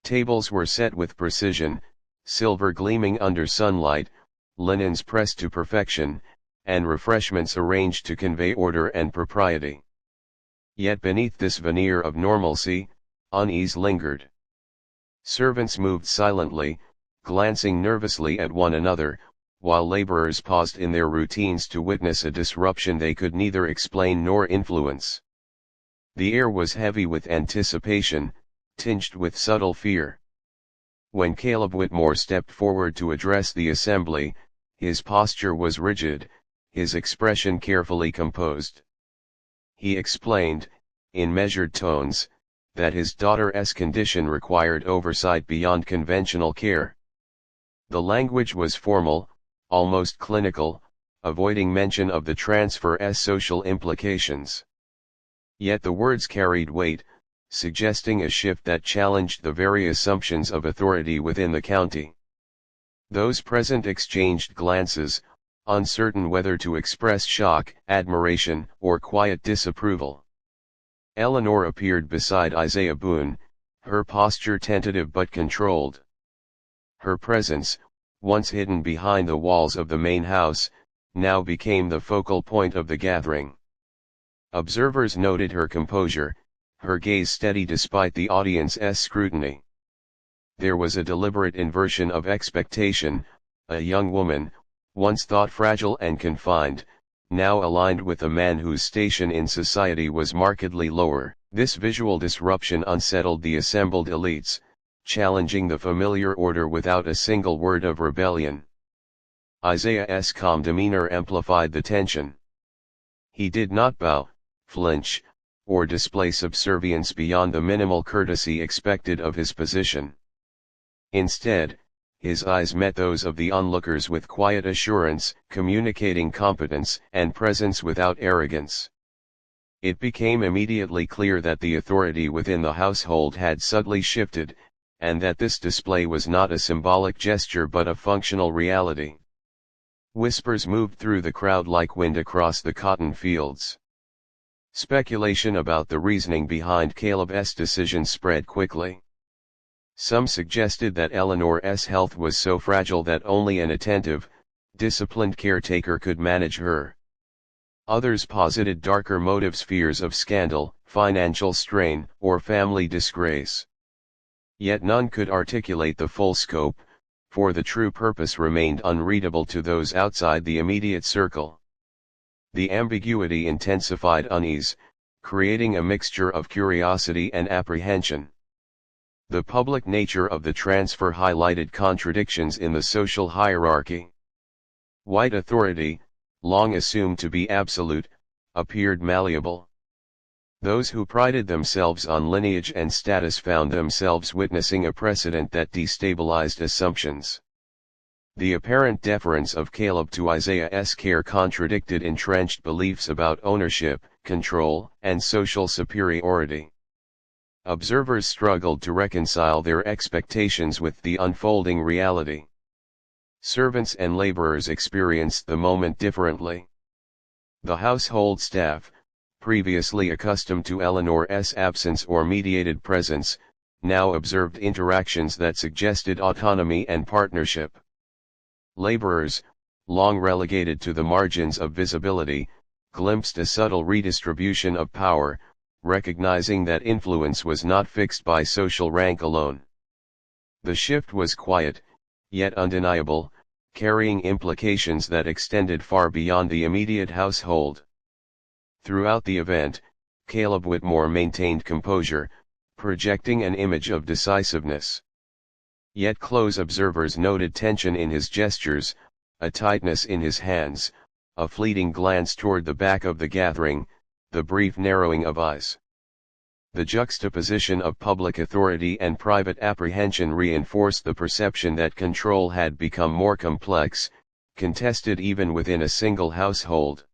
Tables were set with precision, silver gleaming under sunlight, linens pressed to perfection, and refreshments arranged to convey order and propriety. Yet beneath this veneer of normalcy, unease lingered. Servants moved silently, glancing nervously at one another, while laborers paused in their routines to witness a disruption they could neither explain nor influence. The air was heavy with anticipation, tinged with subtle fear. When Caleb Whitmore stepped forward to address the assembly, his posture was rigid, his expression carefully composed. He explained, in measured tones, that his daughter's condition required oversight beyond conventional care. The language was formal, almost clinical, avoiding mention of the transfer's social implications. Yet the words carried weight, suggesting a shift that challenged the very assumptions of authority within the county. Those present exchanged glances, uncertain whether to express shock, admiration, or quiet disapproval. Eleanor appeared beside Isaiah Boone, her posture tentative but controlled. Her presence, once hidden behind the walls of the main house, now became the focal point of the gathering. Observers noted her composure, her gaze steady despite the audience's scrutiny. There was a deliberate inversion of expectation. A young woman, once thought fragile and confined, now aligned with a man whose station in society was markedly lower. This visual disruption unsettled the assembled elites, challenging the familiar order without a single word of rebellion. Isaiah's calm demeanor amplified the tension. He did not bow, flinch, or display subservience beyond the minimal courtesy expected of his position. Instead, his eyes met those of the onlookers with quiet assurance, communicating competence and presence without arrogance. It became immediately clear that the authority within the household had subtly shifted, and that this display was not a symbolic gesture but a functional reality. Whispers moved through the crowd like wind across the cotton fields. Speculation about the reasoning behind Caleb's decision spread quickly. Some suggested that Eleanor's health was so fragile that only an attentive, disciplined caretaker could manage her. Others posited darker motives: fears of scandal, financial strain, or family disgrace. Yet none could articulate the full scope, for the true purpose remained unreadable to those outside the immediate circle. The ambiguity intensified unease, creating a mixture of curiosity and apprehension. The public nature of the transfer highlighted contradictions in the social hierarchy. White authority, long assumed to be absolute, appeared malleable. Those who prided themselves on lineage and status found themselves witnessing a precedent that destabilized assumptions. The apparent deference of Caleb to Isaiah's care contradicted entrenched beliefs about ownership, control, and social superiority. Observers struggled to reconcile their expectations with the unfolding reality. Servants and laborers experienced the moment differently. The household staff, previously accustomed to Eleanor's absence or mediated presence, now observed interactions that suggested autonomy and partnership. Laborers, long relegated to the margins of visibility, glimpsed a subtle redistribution of power, recognizing that influence was not fixed by social rank alone. The shift was quiet, yet undeniable, carrying implications that extended far beyond the immediate household. Throughout the event, Caleb Whitmore maintained composure, projecting an image of decisiveness. Yet close observers noted tension in his gestures, a tightness in his hands, a fleeting glance toward the back of the gathering, the brief narrowing of eyes. The juxtaposition of public authority and private apprehension reinforced the perception that control had become more complex, contested even within a single household.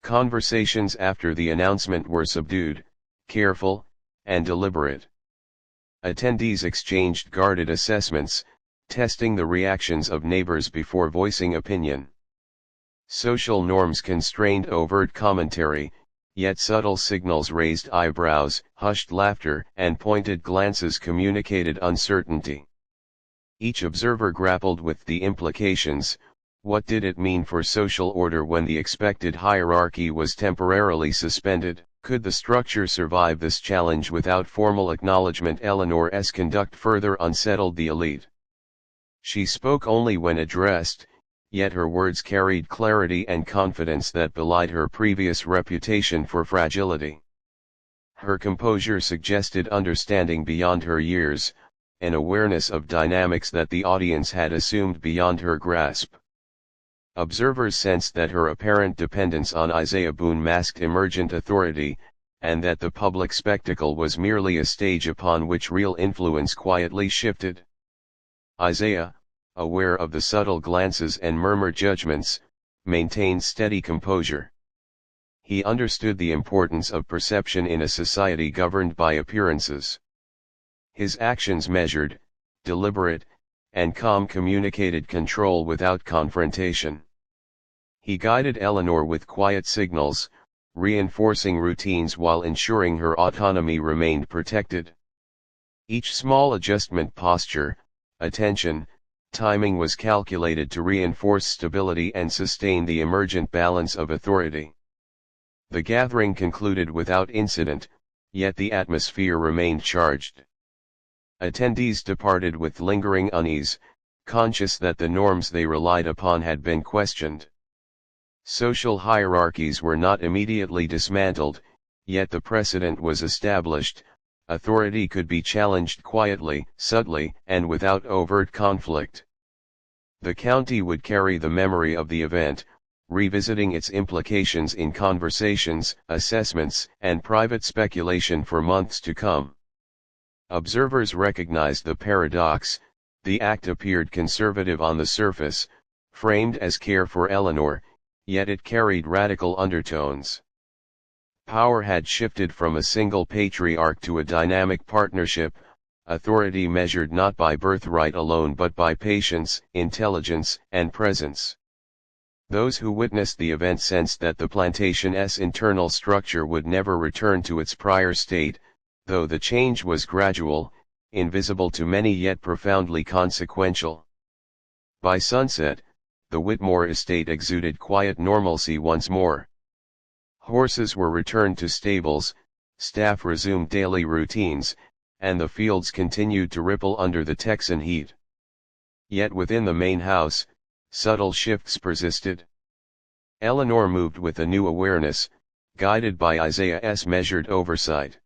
Conversations after the announcement were subdued, careful, and deliberate. Attendees exchanged guarded assessments, testing the reactions of neighbors before voicing opinion. Social norms constrained overt commentary, yet subtle signals raised eyebrows, hushed laughter, and pointed glances communicated uncertainty. Each observer grappled with the implications. What did it mean for social order when the expected hierarchy was temporarily suspended? Could the structure survive this challenge without formal acknowledgement? Eleanor's conduct further unsettled the elite. She spoke only when addressed, yet her words carried clarity and confidence that belied her previous reputation for fragility. Her composure suggested understanding beyond her years, an awareness of dynamics that the audience had assumed beyond her grasp. Observers sensed that her apparent dependence on Isaiah Boone masked emergent authority, and that the public spectacle was merely a stage upon which real influence quietly shifted. Isaiah, aware of the subtle glances and murmured judgments, maintained steady composure. He understood the importance of perception in a society governed by appearances. His actions measured, deliberate, and calm communicated control without confrontation. He guided Eleanor with quiet signals, reinforcing routines while ensuring her autonomy remained protected. Each small adjustment, posture, attention, timing was calculated to reinforce stability and sustain the emergent balance of authority. The gathering concluded without incident, yet the atmosphere remained charged. Attendees departed with lingering unease, conscious that the norms they relied upon had been questioned. Social hierarchies were not immediately dismantled, yet the precedent was established. Authority could be challenged quietly, subtly, and without overt conflict. The county would carry the memory of the event, revisiting its implications in conversations, assessments, and private speculation for months to come. Observers recognized the paradox. The act appeared conservative on the surface, framed as care for Eleanor, yet it carried radical undertones. Power had shifted from a single patriarch to a dynamic partnership, authority measured not by birthright alone but by patience, intelligence, and presence. Those who witnessed the event sensed that the plantation's internal structure would never return to its prior state, though the change was gradual, invisible to many yet profoundly consequential. By sunset, the Whitmore estate exuded quiet normalcy once more. Horses were returned to stables, staff resumed daily routines, and the fields continued to ripple under the Texan heat. Yet within the main house, subtle shifts persisted. Eleanor moved with a new awareness, guided by Isaiah's measured oversight.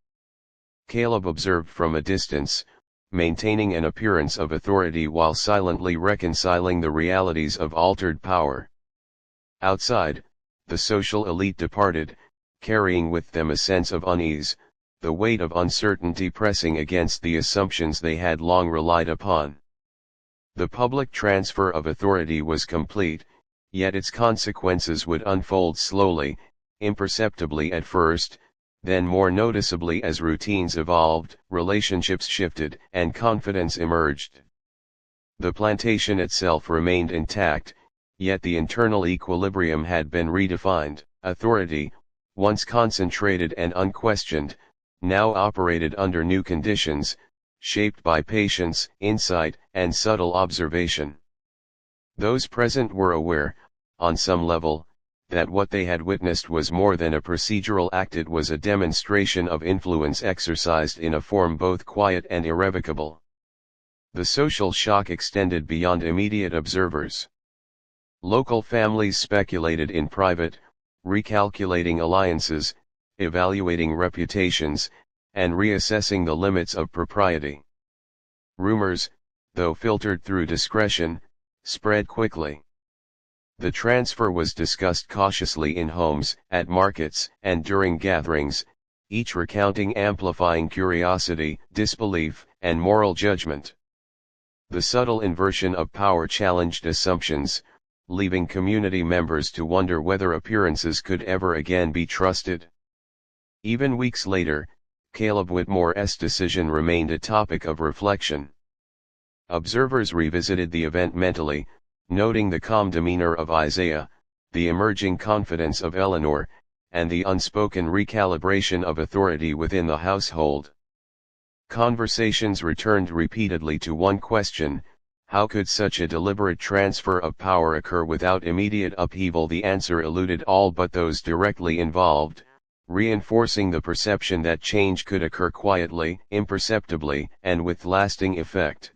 Caleb observed from a distance, maintaining an appearance of authority while silently reconciling the realities of altered power. Outside, the social elite departed, carrying with them a sense of unease, the weight of uncertainty pressing against the assumptions they had long relied upon. The public transfer of authority was complete, yet its consequences would unfold slowly, imperceptibly at first, then more noticeably as routines evolved, relationships shifted, and confidence emerged. The plantation itself remained intact, yet the internal equilibrium had been redefined. Authority, once concentrated and unquestioned, now operated under new conditions, shaped by patience, insight, and subtle observation. Those present were aware, on some level, that what they had witnessed was more than a procedural act. It was a demonstration of influence exercised in a form both quiet and irrevocable. The social shock extended beyond immediate observers. Local families speculated in private, recalculating alliances, evaluating reputations, and reassessing the limits of propriety. Rumors, though filtered through discretion, spread quickly. The transfer was discussed cautiously in homes, at markets, and during gatherings, each recounting amplifying curiosity, disbelief, and moral judgment. The subtle inversion of power challenged assumptions, leaving community members to wonder whether appearances could ever again be trusted. Even weeks later, Caleb Whitmore's decision remained a topic of reflection. Observers revisited the event mentally, noting the calm demeanor of Isaiah, the emerging confidence of Eleanor, and the unspoken recalibration of authority within the household. Conversations returned repeatedly to one question: how could such a deliberate transfer of power occur without immediate upheaval? The answer eluded all but those directly involved, reinforcing the perception that change could occur quietly, imperceptibly, and with lasting effect.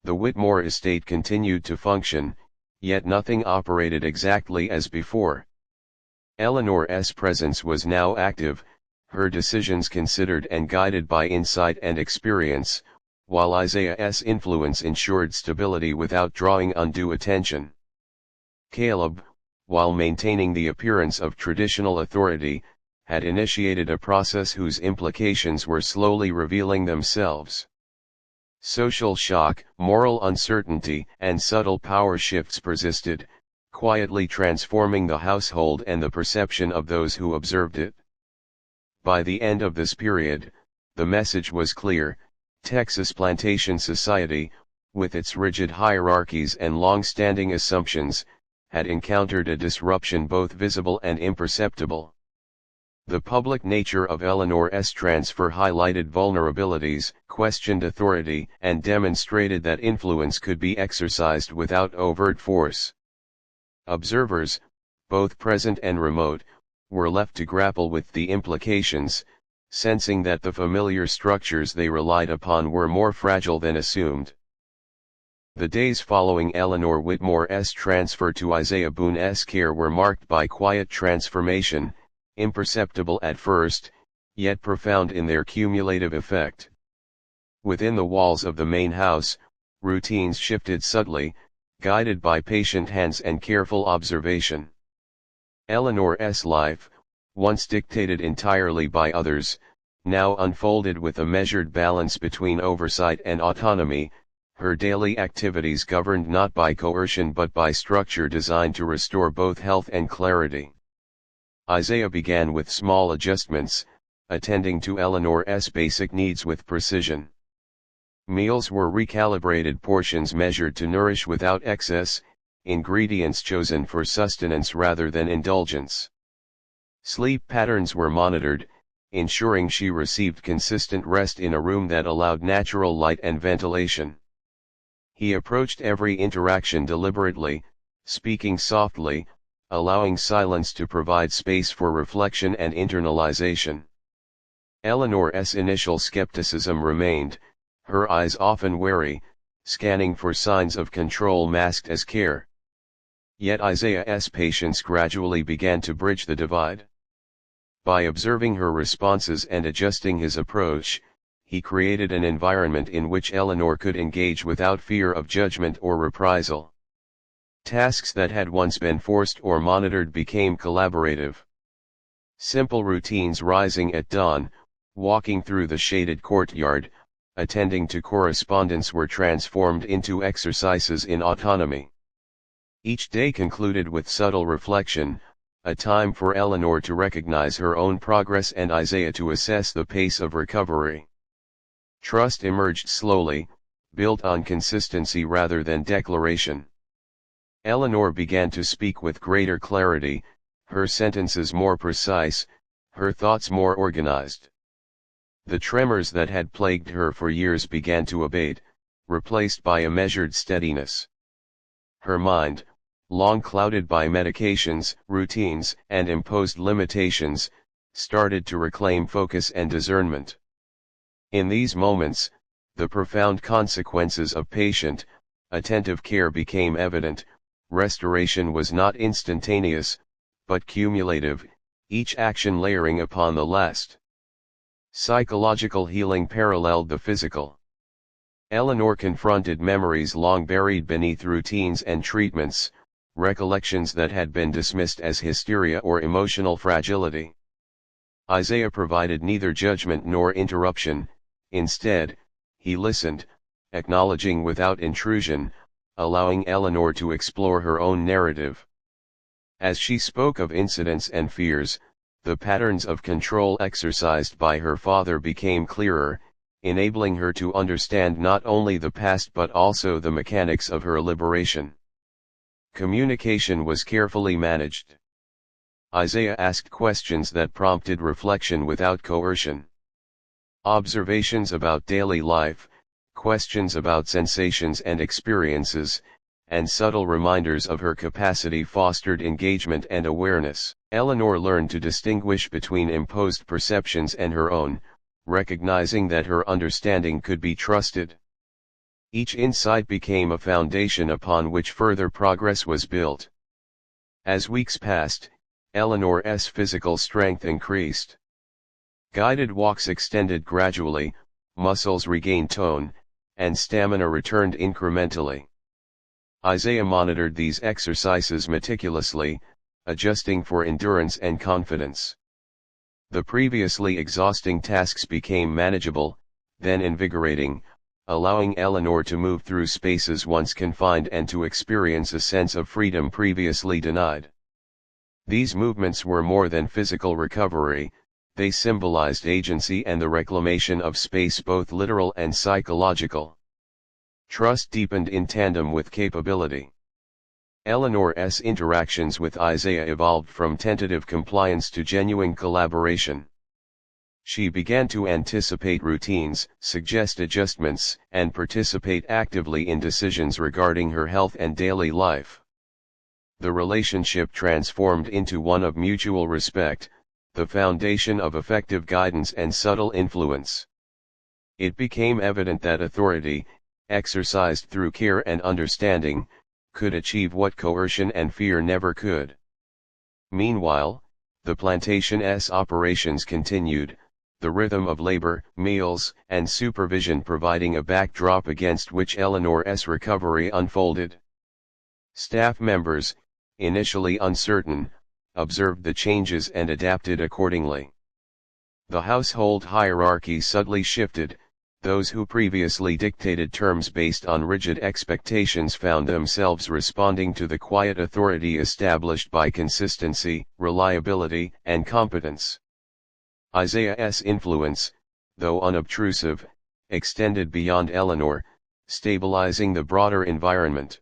The Whitmore estate continued to function, yet nothing operated exactly as before. Eleanor's presence was now active, her decisions considered and guided by insight and experience, while Isaiah's influence ensured stability without drawing undue attention. Caleb, while maintaining the appearance of traditional authority, had initiated a process whose implications were slowly revealing themselves. Social shock, moral uncertainty, and subtle power shifts persisted, quietly transforming the household and the perception of those who observed it. By the end of this period, the message was clear: Texas plantation society, with its rigid hierarchies and long-standing assumptions, had encountered a disruption both visible and imperceptible. The public nature of Eleanor's transfer highlighted vulnerabilities, questioned authority, and demonstrated that influence could be exercised without overt force. Observers, both present and remote, were left to grapple with the implications, sensing that the familiar structures they relied upon were more fragile than assumed. The days following Eleanor Whitmore's transfer to Isaiah Boone's care were marked by quiet transformation, imperceptible at first, yet profound in their cumulative effect. Within the walls of the main house, routines shifted subtly, guided by patient hands and careful observation. Eleanor's life, once dictated entirely by others, now unfolded with a measured balance between oversight and autonomy, her daily activities governed not by coercion but by structure designed to restore both health and clarity. Isaiah began with small adjustments, attending to Eleanor's basic needs with precision. Meals were recalibrated, portions measured to nourish without excess, ingredients chosen for sustenance rather than indulgence. Sleep patterns were monitored, ensuring she received consistent rest in a room that allowed natural light and ventilation. He approached every interaction deliberately, speaking softly, allowing silence to provide space for reflection and internalization. Eleanor's initial skepticism remained, her eyes often wary, scanning for signs of control masked as care. Yet Isaiah's patience gradually began to bridge the divide. By observing her responses and adjusting his approach, he created an environment in which Eleanor could engage without fear of judgment or reprisal. Tasks that had once been forced or monitored became collaborative. Simple routines, rising at dawn, walking through the shaded courtyard, attending to correspondence, were transformed into exercises in autonomy. Each day concluded with subtle reflection, a time for Eleanor to recognize her own progress and Isaiah to assess the pace of recovery. Trust emerged slowly, built on consistency rather than declaration. Eleanor began to speak with greater clarity, her sentences more precise, her thoughts more organized. The tremors that had plagued her for years began to abate, replaced by a measured steadiness. Her mind, long clouded by medications, routines, and imposed limitations, started to reclaim focus and discernment. In these moments, the profound consequences of patient, attentive care became evident. Restoration was not instantaneous, but cumulative, each action layering upon the last. Psychological healing paralleled the physical. Eleanor confronted memories long buried beneath routines and treatments, recollections that had been dismissed as hysteria or emotional fragility. Isaiah provided neither judgment nor interruption. Instead, he listened, acknowledging without intrusion, allowing Eleanor to explore her own narrative. As she spoke of incidents and fears, the patterns of control exercised by her father became clearer, enabling her to understand not only the past but also the mechanics of her liberation. Communication was carefully managed. Isaiah asked questions that prompted reflection without coercion. Observations about daily life, questions about sensations and experiences, and subtle reminders of her capacity fostered engagement and awareness. Eleanor learned to distinguish between imposed perceptions and her own, recognizing that her understanding could be trusted. Each insight became a foundation upon which further progress was built. As weeks passed, Eleanor's physical strength increased. Guided walks extended gradually, muscles regained tone, and stamina returned incrementally. Isaiah monitored these exercises meticulously, adjusting for endurance and confidence. The previously exhausting tasks became manageable, then invigorating, allowing Eleanor to move through spaces once confined and to experience a sense of freedom previously denied. These movements were more than physical recovery, they symbolized agency and the reclamation of space, both literal and psychological. Trust deepened in tandem with capability. Eleanor's interactions with Isaiah evolved from tentative compliance to genuine collaboration. She began to anticipate routines, suggest adjustments, and participate actively in decisions regarding her health and daily life. The relationship transformed into one of mutual respect, the foundation of effective guidance and subtle influence. It became evident that authority, exercised through care and understanding, could achieve what coercion and fear never could. Meanwhile, the plantation's operations continued, the rhythm of labor, meals, and supervision providing a backdrop against which Eleanor's recovery unfolded. Staff members, initially uncertain, observed the changes and adapted accordingly. The household hierarchy subtly shifted. Those who previously dictated terms based on rigid expectations found themselves responding to the quiet authority established by consistency, reliability, and competence. Isaiah's influence, though unobtrusive, extended beyond Eleanor, stabilizing the broader environment.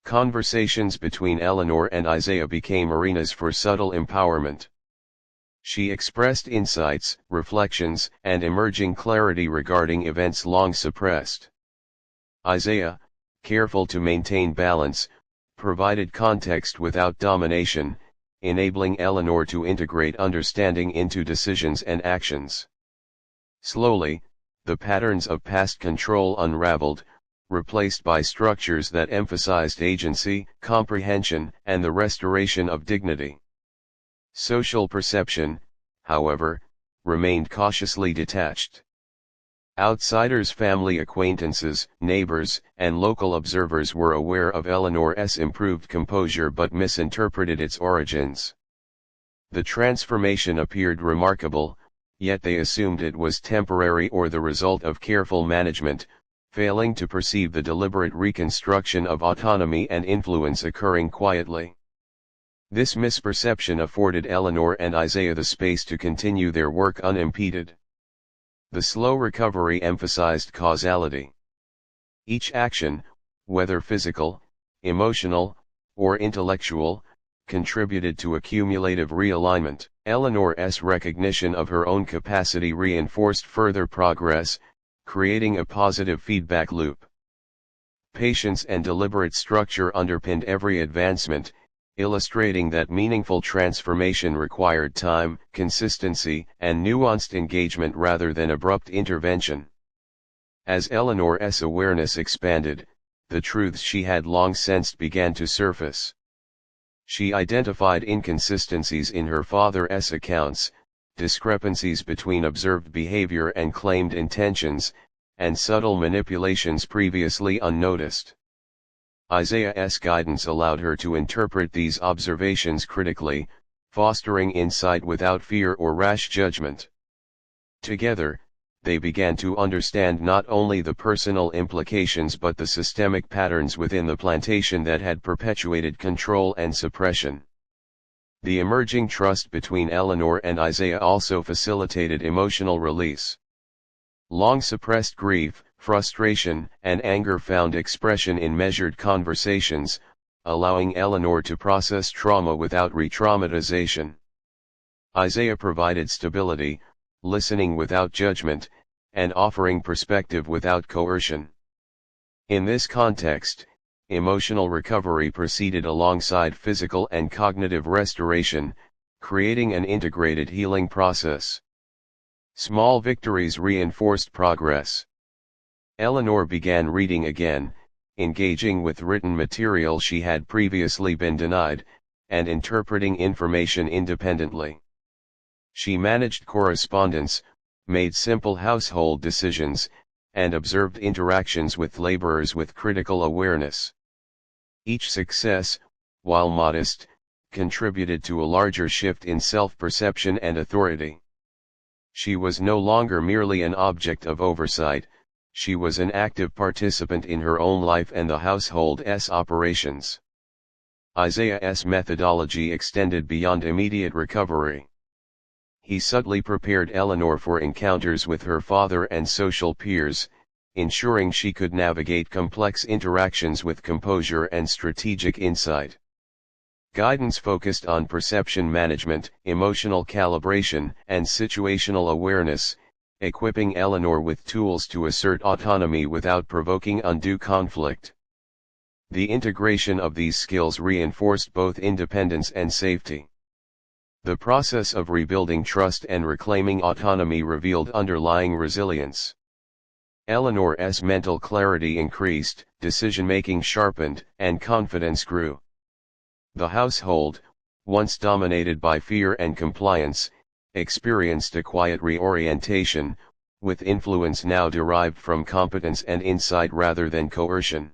Conversations between Eleanor and Isaiah became arenas for subtle empowerment. She expressed insights, reflections, and emerging clarity regarding events long suppressed. Isaiah, careful to maintain balance, provided context without domination, enabling Eleanor to integrate understanding into decisions and actions. Slowly, the patterns of past control unraveled, replaced by structures that emphasized agency, comprehension, and the restoration of dignity. Social perception, however, remained cautiously detached. Outsiders, family acquaintances, neighbors, and local observers were aware of Eleanor's improved composure but misinterpreted its origins. The transformation appeared remarkable, yet they assumed it was temporary or the result of careful management, failing to perceive the deliberate reconstruction of autonomy and influence occurring quietly. This misperception afforded Eleanor and Isaiah the space to continue their work unimpeded. The slow recovery emphasized causality. Each action, whether physical, emotional, or intellectual, contributed to a cumulative realignment. Eleanor's recognition of her own capacity reinforced further progress, creating a positive feedback loop. Patience and deliberate structure underpinned every advancement, illustrating that meaningful transformation required time, consistency, and nuanced engagement rather than abrupt intervention. As Eleanor's awareness expanded, the truths she had long sensed began to surface. She identified inconsistencies in her father's accounts, discrepancies between observed behavior and claimed intentions, and subtle manipulations previously unnoticed. Isaiah's guidance allowed her to interpret these observations critically, fostering insight without fear or rash judgment. Together, they began to understand not only the personal implications but the systemic patterns within the plantation that had perpetuated control and suppression. The emerging trust between Eleanor and Isaiah also facilitated emotional release. Long suppressed grief, frustration, and anger found expression in measured conversations, allowing Eleanor to process trauma without re-traumatization. Isaiah provided stability, listening without judgment, and offering perspective without coercion. In this context, emotional recovery proceeded alongside physical and cognitive restoration, creating an integrated healing process. Small victories reinforced progress. Eleanor began reading again, engaging with written material she had previously been denied, and interpreting information independently. She managed correspondence, made simple household decisions, and observed interactions with laborers with critical awareness. Each success, while modest, contributed to a larger shift in self-perception and authority. She was no longer merely an object of oversight, she was an active participant in her own life and the household's operations. Isaiah's methodology extended beyond immediate recovery. He subtly prepared Eleanor for encounters with her father and social peers, ensuring she could navigate complex interactions with composure and strategic insight. Guidance focused on perception management, emotional calibration, and situational awareness, equipping Eleanor with tools to assert autonomy without provoking undue conflict. The integration of these skills reinforced both independence and safety. The process of rebuilding trust and reclaiming autonomy revealed underlying resilience. Eleanor's mental clarity increased, decision-making sharpened, and confidence grew. The household, once dominated by fear and compliance, experienced a quiet reorientation, with influence now derived from competence and insight rather than coercion.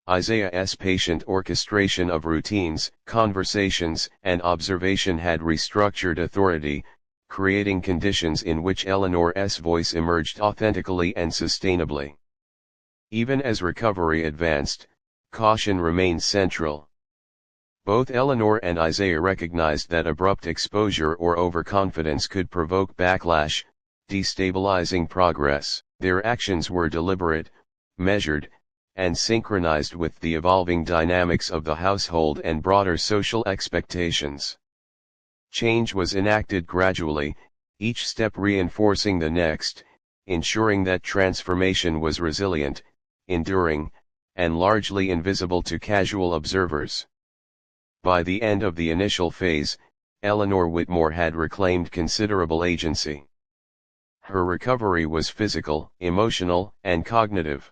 Isaiah's patient orchestration of routines, conversations, and observation had restructured authority, creating conditions in which Eleanor's voice emerged authentically and sustainably. Even as recovery advanced, caution remained central. Both Eleanor and Isaiah recognized that abrupt exposure or overconfidence could provoke backlash, destabilizing progress. Their actions were deliberate, measured, and synchronized with the evolving dynamics of the household and broader social expectations. Change was enacted gradually, each step reinforcing the next, ensuring that transformation was resilient, enduring, and largely invisible to casual observers. By the end of the initial phase, Eleanor Whitmore had reclaimed considerable agency. Her recovery was physical, emotional, and cognitive.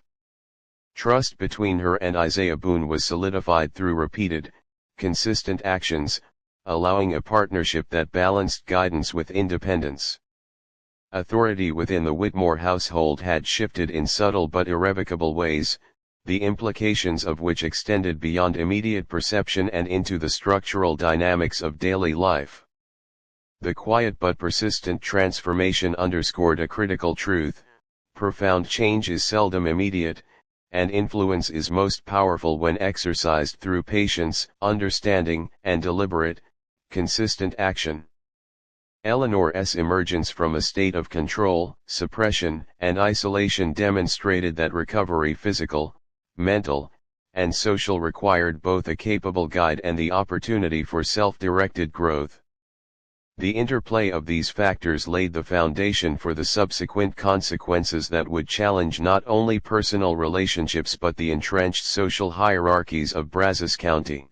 Trust between her and Isaiah Boone was solidified through repeated, consistent actions, allowing a partnership that balanced guidance with independence. Authority within the Whitmore household had shifted in subtle but irrevocable ways, the implications of which extended beyond immediate perception and into the structural dynamics of daily life. The quiet but persistent transformation underscored a critical truth: profound change is seldom immediate, and influence is most powerful when exercised through patience, understanding, and deliberate, consistent action. Eleanor's emergence from a state of control, suppression, and isolation demonstrated that recovery, physical, mental, and social, required both a capable guide and the opportunity for self-directed growth. The interplay of these factors laid the foundation for the subsequent consequences that would challenge not only personal relationships but the entrenched social hierarchies of Brazos County.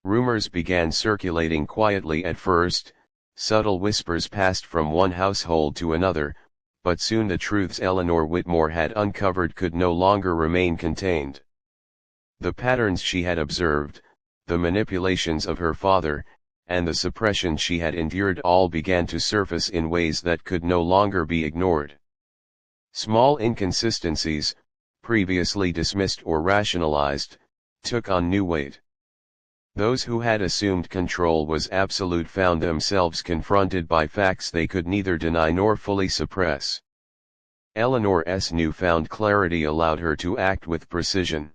Rumors began circulating quietly at first, subtle whispers passed from one household to another, but soon the truths Eleanor Whitmore had uncovered could no longer remain contained. The patterns she had observed, the manipulations of her father, and the suppression she had endured all began to surface in ways that could no longer be ignored. Small inconsistencies, previously dismissed or rationalized, took on new weight. Those who had assumed control was absolute found themselves confronted by facts they could neither deny nor fully suppress. Eleanor's newfound clarity allowed her to act with precision.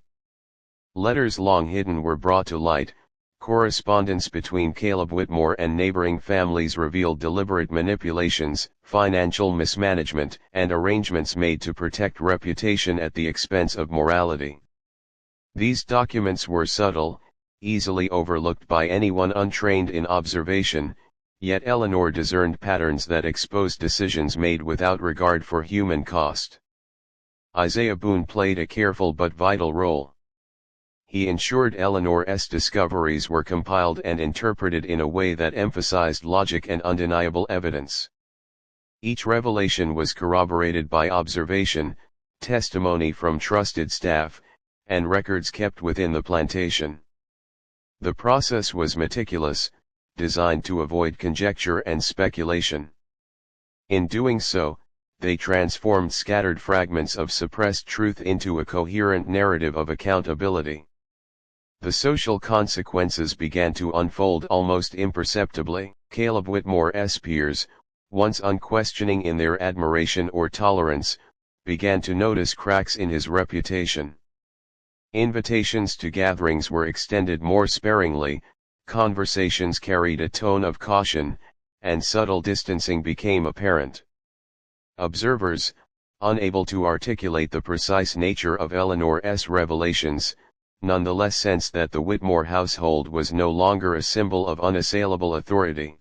Letters long hidden were brought to light. Correspondence between Caleb Whitmore and neighboring families revealed deliberate manipulations, financial mismanagement, and arrangements made to protect reputation at the expense of morality. These documents were subtle, easily overlooked by anyone untrained in observation, yet Eleanor discerned patterns that exposed decisions made without regard for human cost. Isaiah Boone played a careful but vital role. He ensured Eleanor's discoveries were compiled and interpreted in a way that emphasized logic and undeniable evidence. Each revelation was corroborated by observation, testimony from trusted staff, and records kept within the plantation. The process was meticulous, designed to avoid conjecture and speculation. In doing so, they transformed scattered fragments of suppressed truth into a coherent narrative of accountability. The social consequences began to unfold almost imperceptibly. Caleb Whitmore's peers, once unquestioning in their admiration or tolerance, began to notice cracks in his reputation. Invitations to gatherings were extended more sparingly, conversations carried a tone of caution, and subtle distancing became apparent. Observers, unable to articulate the precise nature of Eleanor's revelations, nonetheless sensed that the Whitmore household was no longer a symbol of unassailable authority.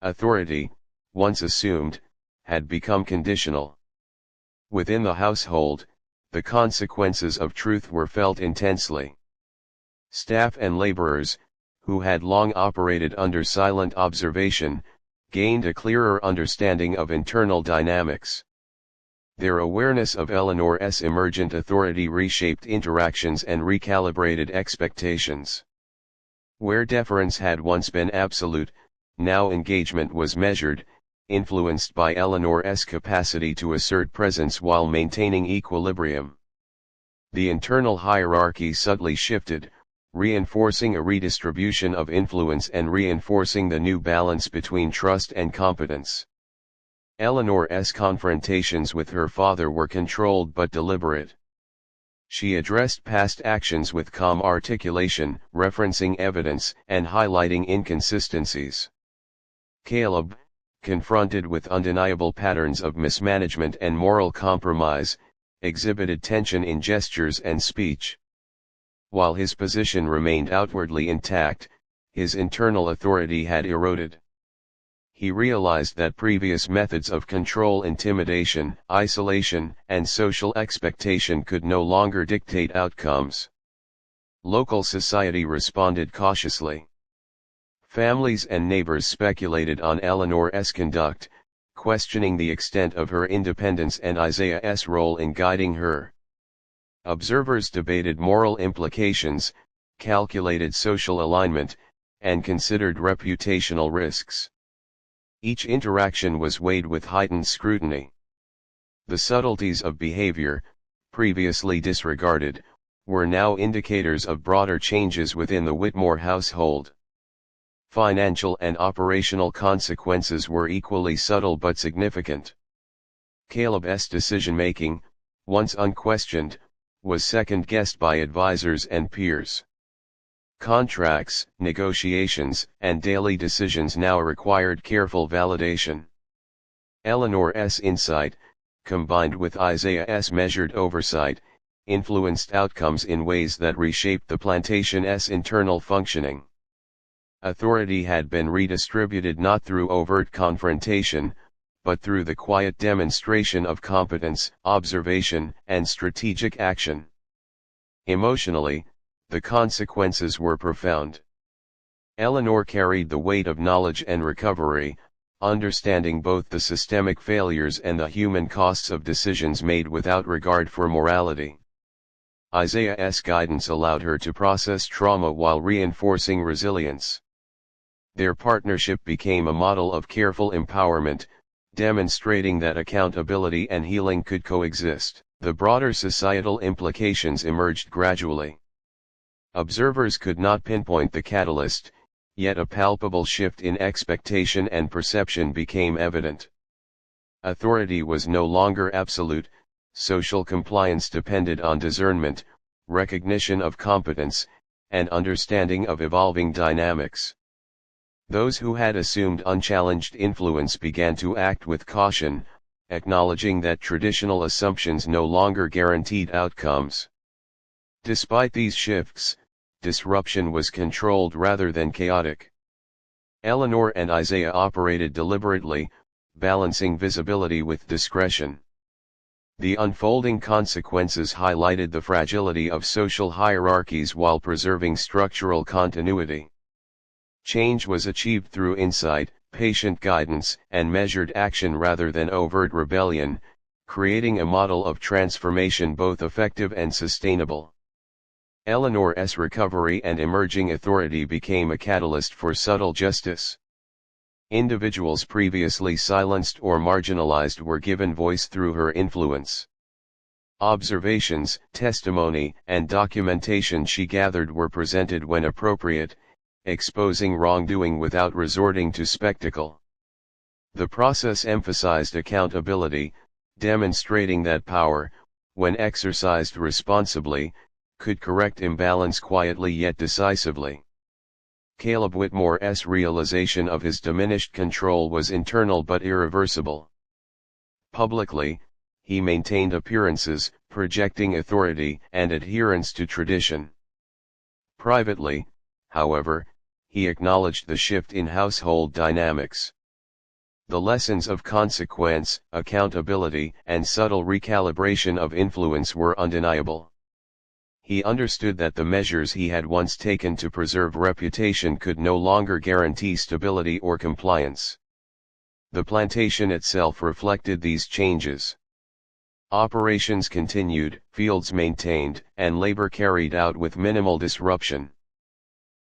Authority, once assumed, had become conditional. Within the household, the consequences of truth were felt intensely. Staff and laborers, who had long operated under silent observation, gained a clearer understanding of internal dynamics. Their awareness of Eleanor's emergent authority reshaped interactions and recalibrated expectations. Where deference had once been absolute, now engagement was measured, influenced by Eleanor's capacity to assert presence while maintaining equilibrium. The internal hierarchy subtly shifted, reinforcing a redistribution of influence and reinforcing the new balance between trust and competence. Eleanor's confrontations with her father were controlled but deliberate. She addressed past actions with calm articulation, referencing evidence and highlighting inconsistencies. Caleb, confronted with undeniable patterns of mismanagement and moral compromise, exhibited tension in gestures and speech. While his position remained outwardly intact, his internal authority had eroded. He realized that previous methods of control, intimidation, isolation, and social expectation could no longer dictate outcomes. Local society responded cautiously. Families and neighbors speculated on Eleanor's conduct, questioning the extent of her independence and Isaiah's role in guiding her. Observers debated moral implications, calculated social alignment, and considered reputational risks. Each interaction was weighed with heightened scrutiny. The subtleties of behavior, previously disregarded, were now indicators of broader changes within the Whitmore household. Financial and operational consequences were equally subtle but significant. Caleb's decision-making, once unquestioned, was second-guessed by advisors and peers. Contracts, negotiations, and daily decisions now required careful validation. Eleanor's insight, combined with Isaiah's measured oversight, influenced outcomes in ways that reshaped the plantation's internal functioning. Authority had been redistributed not through overt confrontation, but through the quiet demonstration of competence, observation, and strategic action. Emotionally, the consequences were profound. Eleanor carried the weight of knowledge and recovery, understanding both the systemic failures and the human costs of decisions made without regard for morality. Isaiah's guidance allowed her to process trauma while reinforcing resilience. Their partnership became a model of careful empowerment, demonstrating that accountability and healing could coexist. The broader societal implications emerged gradually. Observers could not pinpoint the catalyst, yet a palpable shift in expectation and perception became evident. Authority was no longer absolute, social compliance depended on discernment, recognition of competence, and understanding of evolving dynamics. Those who had assumed unchallenged influence began to act with caution, acknowledging that traditional assumptions no longer guaranteed outcomes. Despite these shifts, disruption was controlled rather than chaotic. Eleanor and Isaiah operated deliberately, balancing visibility with discretion. The unfolding consequences highlighted the fragility of social hierarchies while preserving structural continuity. Change was achieved through insight, patient guidance, and measured action rather than overt rebellion, creating a model of transformation both effective and sustainable. Eleanor's recovery and emerging authority became a catalyst for subtle justice. Individuals previously silenced or marginalized were given voice through her influence. Observations, testimony, and documentation she gathered were presented when appropriate, exposing wrongdoing without resorting to spectacle. The process emphasized accountability, demonstrating that power, when exercised responsibly, could correct imbalance quietly yet decisively. Caleb Whitmore's realization of his diminished control was internal but irreversible. Publicly, he maintained appearances, projecting authority and adherence to tradition. Privately, however, he acknowledged the shift in household dynamics. The lessons of consequence, accountability, and subtle recalibration of influence were undeniable. He understood that the measures he had once taken to preserve reputation could no longer guarantee stability or compliance. The plantation itself reflected these changes. Operations continued, fields maintained, and labor carried out with minimal disruption.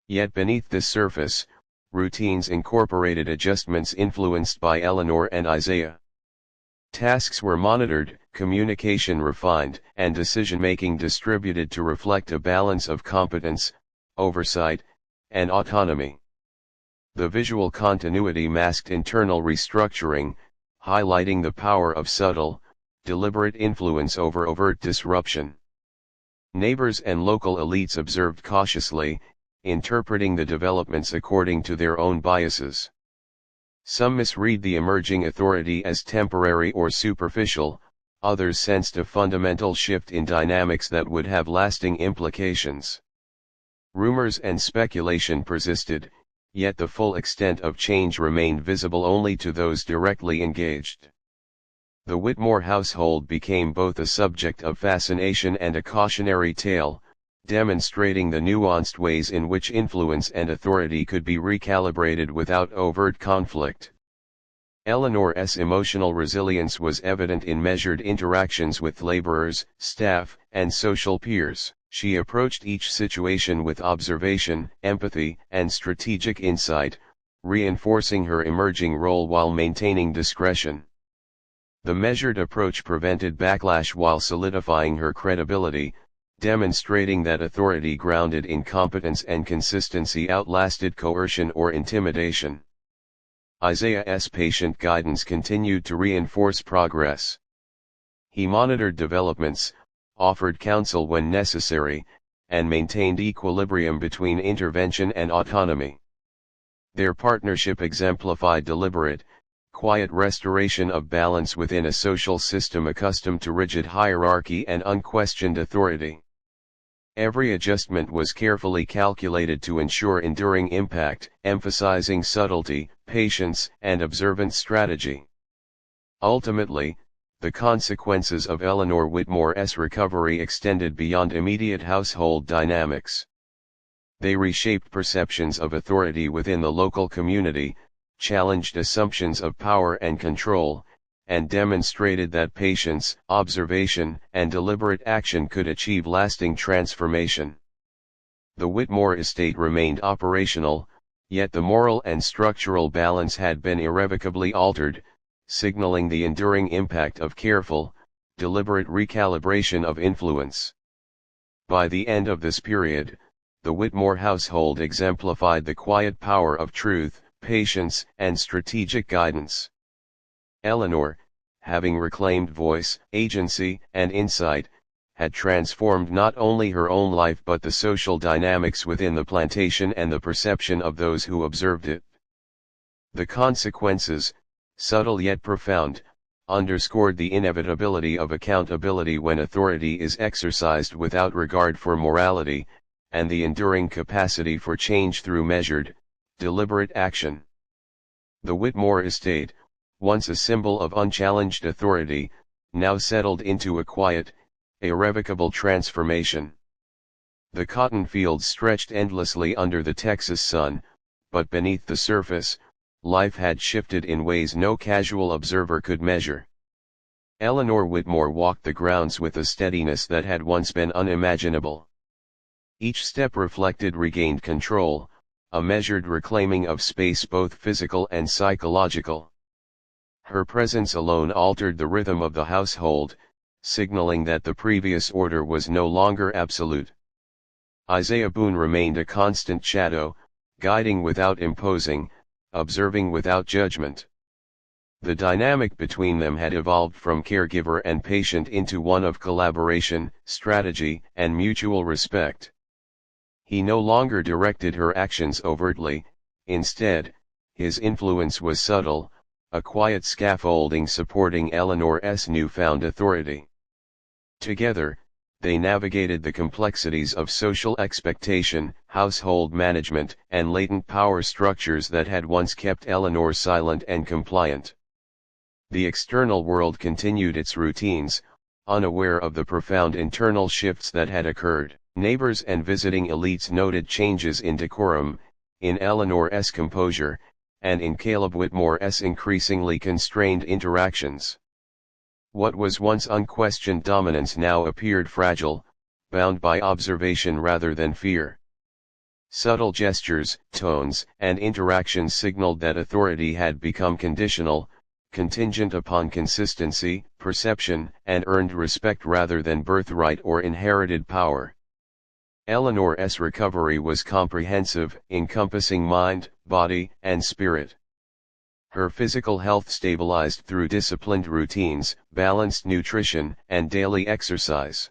Yet beneath this surface, routines incorporated adjustments influenced by Eleanor and Isaiah. Tasks were monitored, communication refined, and decision-making distributed to reflect a balance of competence, oversight, and autonomy. The visual continuity masked internal restructuring, highlighting the power of subtle, deliberate influence over overt disruption. Neighbors and local elites observed cautiously, interpreting the developments according to their own biases. Some misread the emerging authority as temporary or superficial, others sensed a fundamental shift in dynamics that would have lasting implications. Rumors and speculation persisted, yet the full extent of change remained visible only to those directly engaged. The Whitmore household became both a subject of fascination and a cautionary tale, demonstrating the nuanced ways in which influence and authority could be recalibrated without overt conflict. Eleanor's emotional resilience was evident in measured interactions with laborers, staff, and social peers. She approached each situation with observation, empathy, and strategic insight, reinforcing her emerging role while maintaining discretion. The measured approach prevented backlash while solidifying her credibility, demonstrating that authority grounded in competence and consistency outlasted coercion or intimidation. Isaiah's patient guidance continued to reinforce progress. He monitored developments, offered counsel when necessary, and maintained equilibrium between intervention and autonomy. Their partnership exemplified deliberate, quiet restoration of balance within a social system accustomed to rigid hierarchy and unquestioned authority. Every adjustment was carefully calculated to ensure enduring impact, emphasizing subtlety, patience, and observant strategy. Ultimately, the consequences of Eleanor Whitmore's recovery extended beyond immediate household dynamics. They reshaped perceptions of authority within the local community, challenged assumptions of power and control, and demonstrated that patience, observation, and deliberate action could achieve lasting transformation. The Whitmore estate remained operational, yet the moral and structural balance had been irrevocably altered, signaling the enduring impact of careful, deliberate recalibration of influence. By the end of this period, the Whitmore household exemplified the quiet power of truth, patience, and strategic guidance. Eleanor, having reclaimed voice, agency, and insight, had transformed not only her own life but the social dynamics within the plantation and the perception of those who observed it. The consequences, subtle yet profound, underscored the inevitability of accountability when authority is exercised without regard for morality, and the enduring capacity for change through measured, deliberate action. The Whitmore estate, once a symbol of unchallenged authority, now settled into a quiet, irrevocable transformation. The cotton fields stretched endlessly under the Texas sun, but beneath the surface, life had shifted in ways no casual observer could measure. Eleanor Whitmore walked the grounds with a steadiness that had once been unimaginable. Each step reflected regained control, a measured reclaiming of space both physical and psychological. Her presence alone altered the rhythm of the household, signaling that the previous order was no longer absolute. Isaiah Boone remained a constant shadow, guiding without imposing, observing without judgment. The dynamic between them had evolved from caregiver and patient into one of collaboration, strategy, and mutual respect. He no longer directed her actions overtly, instead, his influence was subtle, a quiet scaffolding supporting Eleanor's newfound authority. Together, they navigated the complexities of social expectation, household management, and latent power structures that had once kept Eleanor silent and compliant. The external world continued its routines, unaware of the profound internal shifts that had occurred. Neighbors and visiting elites noted changes in decorum, in Eleanor's composure, and in Caleb Whitmore's increasingly constrained interactions. What was once unquestioned dominance now appeared fragile, bound by observation rather than fear. Subtle gestures, tones, and interactions signaled that authority had become conditional, contingent upon consistency, perception, and earned respect rather than birthright or inherited power. Eleanor's recovery was comprehensive, encompassing mind, body, and spirit. Her physical health stabilized through disciplined routines, balanced nutrition, and daily exercise.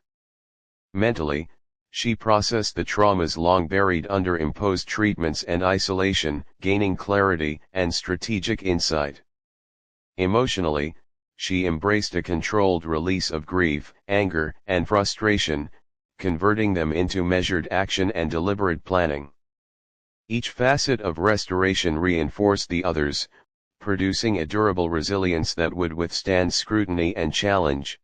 Mentally, she processed the traumas long buried under imposed treatments and isolation, gaining clarity and strategic insight. Emotionally, she embraced a controlled release of grief, anger, and frustration, converting them into measured action and deliberate planning. Each facet of restoration reinforced the others, producing a durable resilience that would withstand scrutiny and challenge.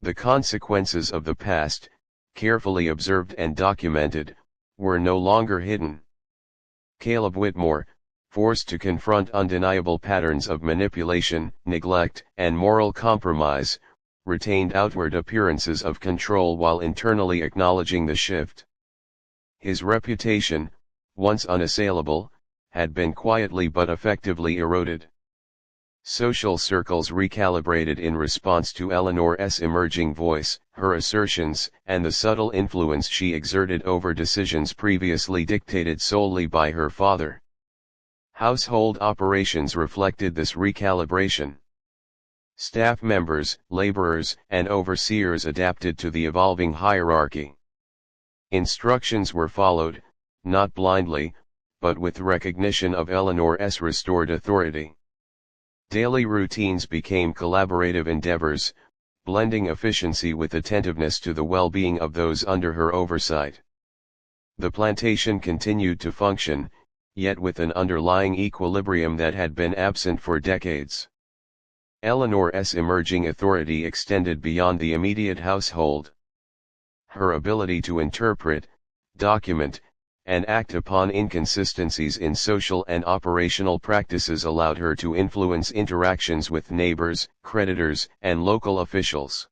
The consequences of the past, carefully observed and documented, were no longer hidden. Caleb Whitmore, forced to confront undeniable patterns of manipulation, neglect, and moral compromise, retained outward appearances of control while internally acknowledging the shift. His reputation, once unassailable, had been quietly but effectively eroded. Social circles recalibrated in response to Eleanor's emerging voice, her assertions, and the subtle influence she exerted over decisions previously dictated solely by her father. Household operations reflected this recalibration. Staff members, laborers, and overseers adapted to the evolving hierarchy. Instructions were followed, not blindly, but with recognition of Eleanor's restored authority. Daily routines became collaborative endeavors, blending efficiency with attentiveness to the well-being of those under her oversight. The plantation continued to function, yet with an underlying equilibrium that had been absent for decades. Eleanor's emerging authority extended beyond the immediate household. Her ability to interpret, document, and act upon inconsistencies in social and operational practices allowed her to influence interactions with neighbors, creditors, and local officials.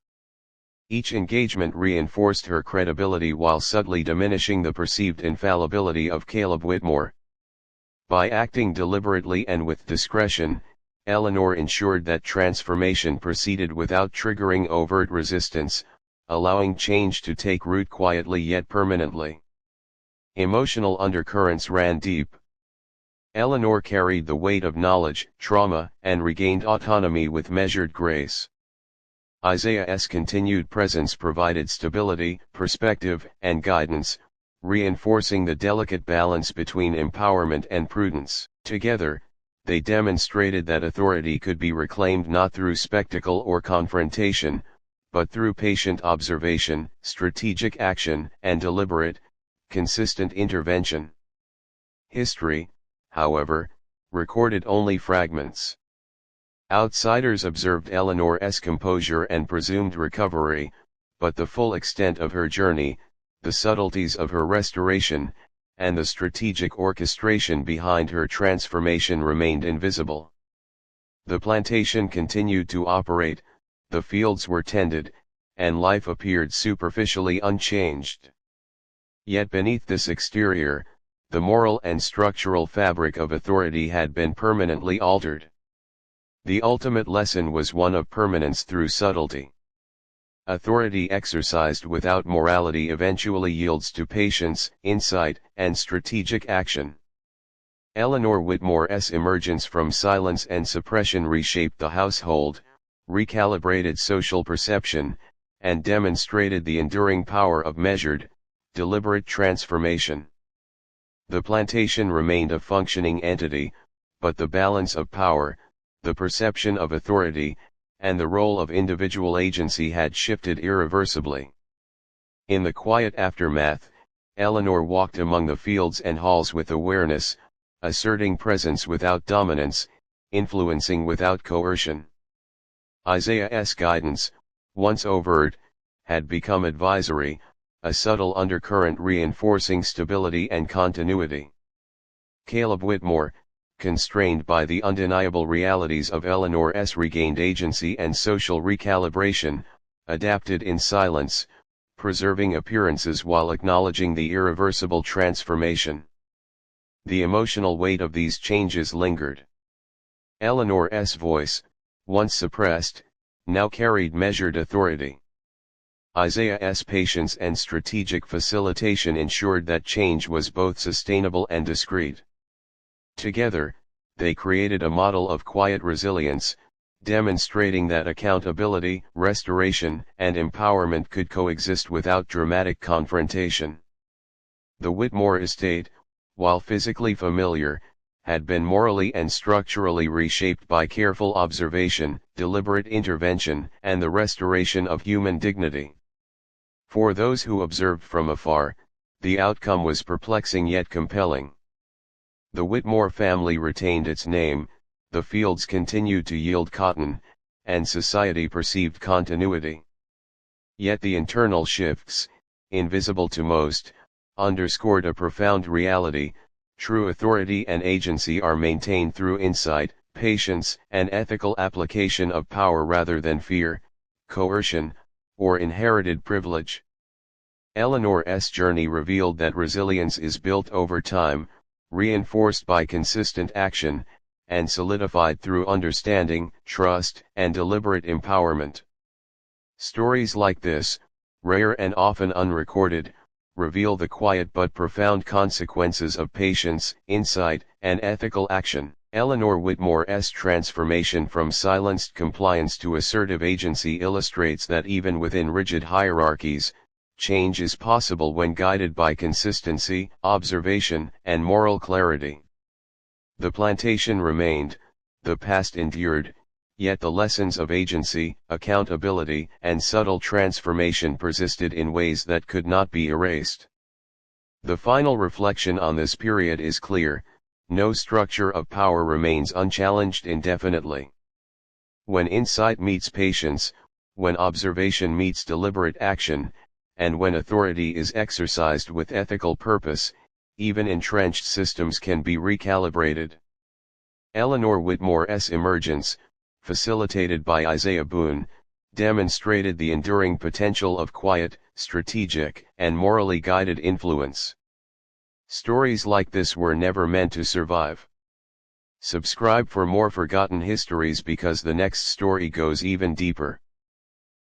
Each engagement reinforced her credibility while subtly diminishing the perceived infallibility of Caleb Whitmore. By acting deliberately and with discretion, Eleanor ensured that transformation proceeded without triggering overt resistance, allowing change to take root quietly yet permanently. Emotional undercurrents ran deep. Eleanor carried the weight of knowledge, trauma, and regained autonomy with measured grace. Isaiah's continued presence provided stability, perspective, and guidance, reinforcing the delicate balance between empowerment and prudence. Together, they demonstrated that authority could be reclaimed not through spectacle or confrontation, but through patient observation, strategic action, and deliberate, consistent intervention. History, however, recorded only fragments. Outsiders observed Eleanor's composure and presumed recovery, but the full extent of her journey, the subtleties of her restoration, and the strategic orchestration behind her transformation remained invisible. The plantation continued to operate, the fields were tended, and life appeared superficially unchanged. Yet beneath this exterior, the moral and structural fabric of authority had been permanently altered. The ultimate lesson was one of permanence through subtlety. Authority exercised without morality eventually yields to patience, insight, and strategic action. Eleanor Whitmore's emergence from silence and suppression reshaped the household, recalibrated social perception, and demonstrated the enduring power of measured, deliberate transformation. The plantation remained a functioning entity, but the balance of power, the perception of authority, and the role of individual agency had shifted irreversibly. In the quiet aftermath, Eleanor walked among the fields and halls with awareness, asserting presence without dominance, influencing without coercion. Isaiah's guidance, once overt, had become advisory, a subtle undercurrent reinforcing stability and continuity. Caleb Whitmore, constrained by the undeniable realities of Eleanor's regained agency and social recalibration, adapted in silence, preserving appearances while acknowledging the irreversible transformation. The emotional weight of these changes lingered. Eleanor's voice, once suppressed, now carried measured authority. Isaiah's patience and strategic facilitation ensured that change was both sustainable and discreet. Together, they created a model of quiet resilience, demonstrating that accountability, restoration, and empowerment could coexist without dramatic confrontation. The Whitmore estate, while physically familiar, had been morally and structurally reshaped by careful observation, deliberate intervention, and the restoration of human dignity. For those who observed from afar, the outcome was perplexing yet compelling. The Whitmore family retained its name, the fields continued to yield cotton, and society perceived continuity. Yet the internal shifts, invisible to most, underscored a profound reality: true authority and agency are maintained through insight, patience, and ethical application of power rather than fear, coercion, or inherited privilege. Eleanor's journey revealed that resilience is built over time, reinforced by consistent action, and solidified through understanding, trust, and deliberate empowerment. Stories like this, rare and often unrecorded, reveal the quiet but profound consequences of patience, insight, and ethical action. Eleanor Whitmore's transformation from silenced compliance to assertive agency illustrates that even within rigid hierarchies, change is possible when guided by consistency, observation, and moral clarity. The plantation remained, the past endured, yet the lessons of agency, accountability, and subtle transformation persisted in ways that could not be erased. The final reflection on this period is clear: no structure of power remains unchallenged indefinitely. When insight meets patience, when observation meets deliberate action, and when authority is exercised with ethical purpose, even entrenched systems can be recalibrated. Eleanor Whitmore's emergence, facilitated by Isaiah Boone, demonstrated the enduring potential of quiet, strategic, and morally guided influence. Stories like this were never meant to survive. Subscribe for more forgotten histories, because the next story goes even deeper.